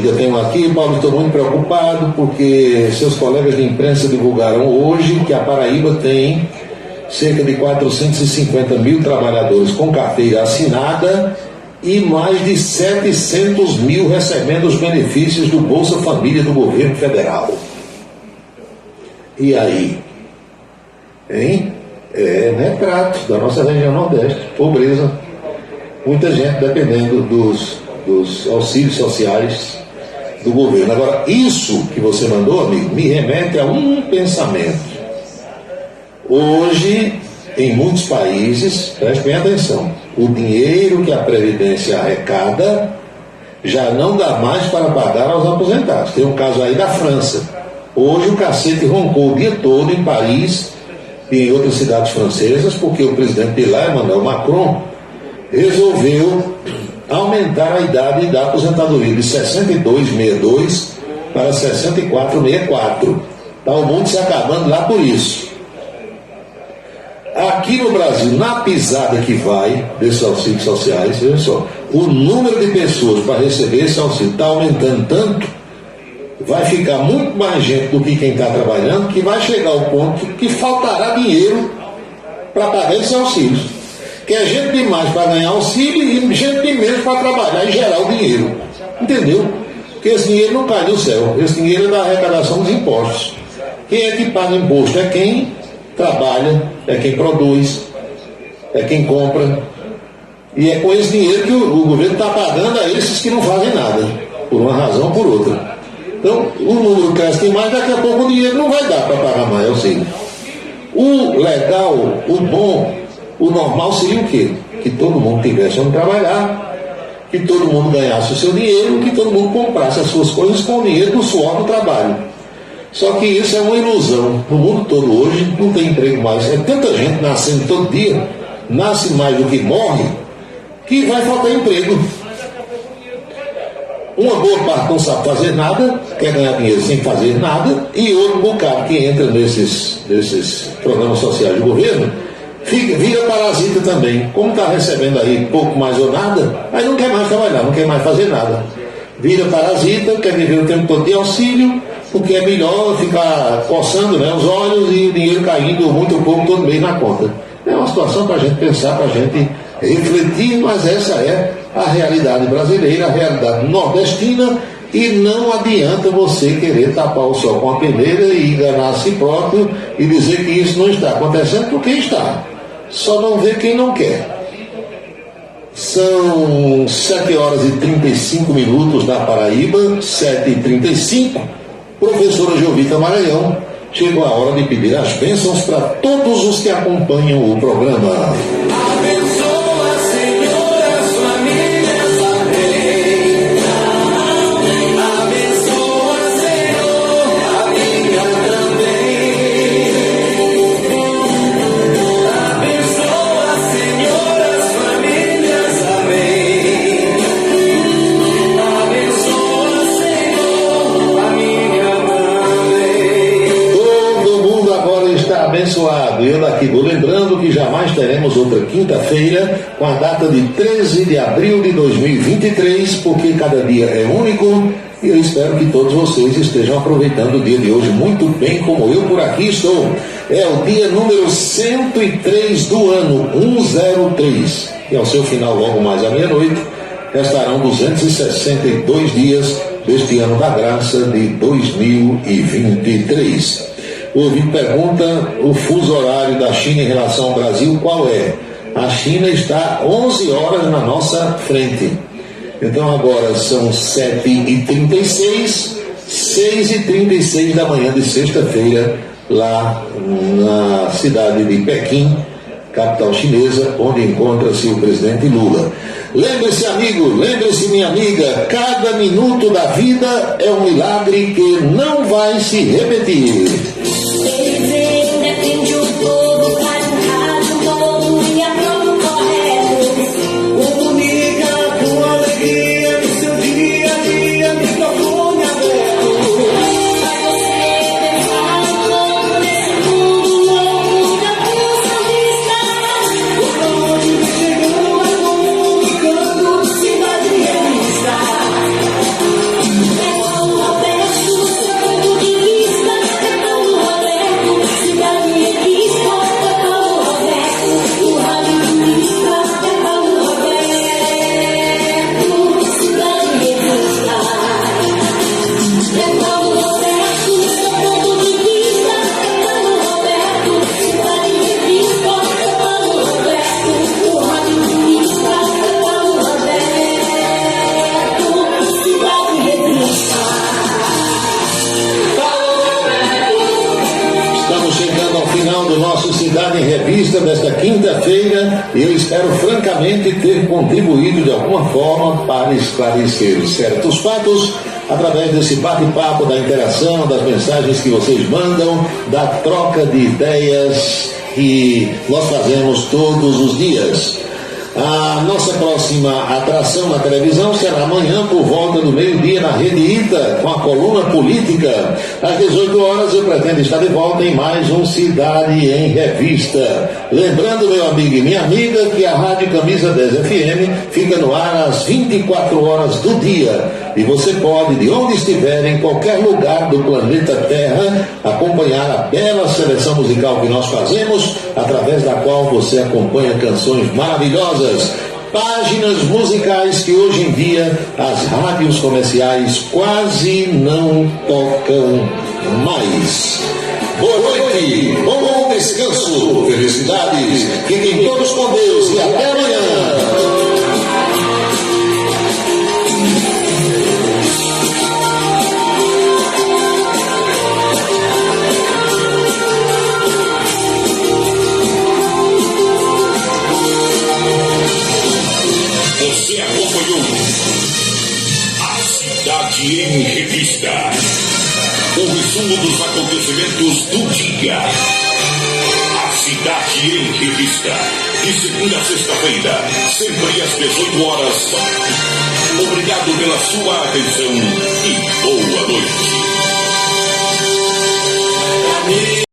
Eu tenho aqui, Paulo, estou muito preocupado porque seus colegas de imprensa divulgaram hoje que a Paraíba tem cerca de 450 mil trabalhadores com carteira assinada e mais de 700 mil recebendo os benefícios do Bolsa Família do governo federal. E aí? Hein? Não é prato da nossa região Nordeste, pobreza. Muita gente dependendo dos auxílios sociais do governo. Agora, isso que você mandou, amigo, me remete a um pensamento. Hoje, em muitos países, preste bem atenção, o dinheiro que a Previdência arrecada já não dá mais para pagar aos aposentados. Tem um caso aí da França. Hoje o cacete roncou o dia todo em Paris e em outras cidades francesas, porque o presidente de lá, Emmanuel Macron, resolveu aumentar a idade da aposentadoria de 62,62 para 64,64. Está o mundo se acabando lá por isso. Aqui no Brasil, na pisada que vai desses auxílios sociais, veja só, o número de pessoas para receber esse auxílio está aumentando tanto, vai ficar muito mais gente do que quem está trabalhando, que vai chegar ao ponto que faltará dinheiro para pagar esses auxílios. Que é gente demais para ganhar auxílio e gente de menos para trabalhar e gerar o dinheiro. Entendeu? Porque esse dinheiro não cai do céu, esse dinheiro é da arrecadação dos impostos. Quem é que paga imposto? É quem trabalha, é quem produz, é quem compra. E é com esse dinheiro que o governo está pagando a esses que não fazem nada, por uma razão ou por outra. Então, o número cresce mais, daqui a pouco o dinheiro não vai dar para pagar mais auxílio. O legal, o bom, o normal seria o quê? Que todo mundo tivesse onde trabalhar, que todo mundo ganhasse o seu dinheiro, que todo mundo comprasse as suas coisas com o dinheiro do suor do trabalho. Só que isso é uma ilusão. No mundo todo hoje não tem emprego mais. É tanta gente nascendo todo dia, nasce mais do que morre, que vai faltar emprego. Uma boa parte não sabe fazer nada, quer ganhar dinheiro sem fazer nada, e outro bocado que entra nesses programas sociais do governo, vira parasita também. Como está recebendo aí pouco mais ou nada, aí não quer mais trabalhar, não quer mais fazer nada. Vira parasita, quer viver o tempo todo de auxílio, porque é melhor ficar coçando, né, os olhos e o dinheiro caindo muito pouco todo mês na conta. É uma situação para a gente pensar, para a gente refletir, mas essa é a realidade brasileira, a realidade nordestina, e não adianta você querer tapar o sol com a peneira e enganar a si próprio e dizer que isso não está acontecendo, porque está. Só não vê quem não quer. São 7 horas e 35 minutos na Paraíba, 7h35. Professora Jovita Maranhão, chegou a hora de pedir as bênçãos para todos os que acompanham o programa. Eu daqui vou lembrando que jamais teremos outra quinta-feira com a data de 13 de abril de 2023, porque cada dia é único e eu espero que todos vocês estejam aproveitando o dia de hoje muito bem, como eu por aqui estou. É o dia número 103 do ano, 103, e ao seu final, logo mais à meia-noite, restarão 262 dias deste ano da graça de 2023. O ouvinte pergunta o fuso horário da China em relação ao Brasil, qual é? A China está 11 horas na nossa frente. Então agora são 7h36, 6h36 da manhã de sexta-feira, lá na cidade de Pequim, capital chinesa, onde encontra-se o presidente Lula. Lembre-se, amigo, lembre-se, minha amiga, cada minuto da vida é um milagre que não vai se repetir. Ele vem, defende o povo, faz um rádio novo e a prova correto. Comunica com alegria no seu dia a dia, microfone aberto. Vai você pensar um pouco nesse mundo louco da Boa Vista. O onde chegou a comunicando, cidade revista. É Paulo Roberto, seu ponto de vista. É Paulo Roberto, cidade revista. É Paulo Roberto, o rádio revista. É Paulo Roberto, cidade revista. É Paulo Roberto, seu ponto de vista. É Paulo Roberto, cidade revista. É Paulo Roberto, o rádio revista. É Paulo Roberto, cidade revista. Estamos chegando ao final do nosso Cidade em Revista desta quinta-feira e eu espero francamente ter contribuído de alguma forma para esclarecer certos fatos através desse bate-papo, da interação, das mensagens que vocês mandam, da troca de ideias que nós fazemos todos os dias. A nossa próxima atração na televisão será amanhã por volta do meio-dia na Rede Ita, com a coluna política. Às 18 horas eu pretendo estar de volta em mais um Cidade em Revista. Lembrando, meu amigo e minha amiga, que a Rádio Camisa 10 FM fica no ar às 24 horas do dia. E você pode, de onde estiver, em qualquer lugar do planeta Terra, acompanhar a bela seleção musical que nós fazemos, através da qual você acompanha canções maravilhosas, páginas musicais que hoje em dia as rádios comerciais quase não tocam mais. Boa noite, bom descanso, felicidades, fiquem todos com Deus e até amanhã. Você acompanhou a Cidade em Revista. O resumo dos acontecimentos do dia. A Cidade em Revista. De segunda a sexta-feira, sempre às 18 horas. Obrigado pela sua atenção e boa noite.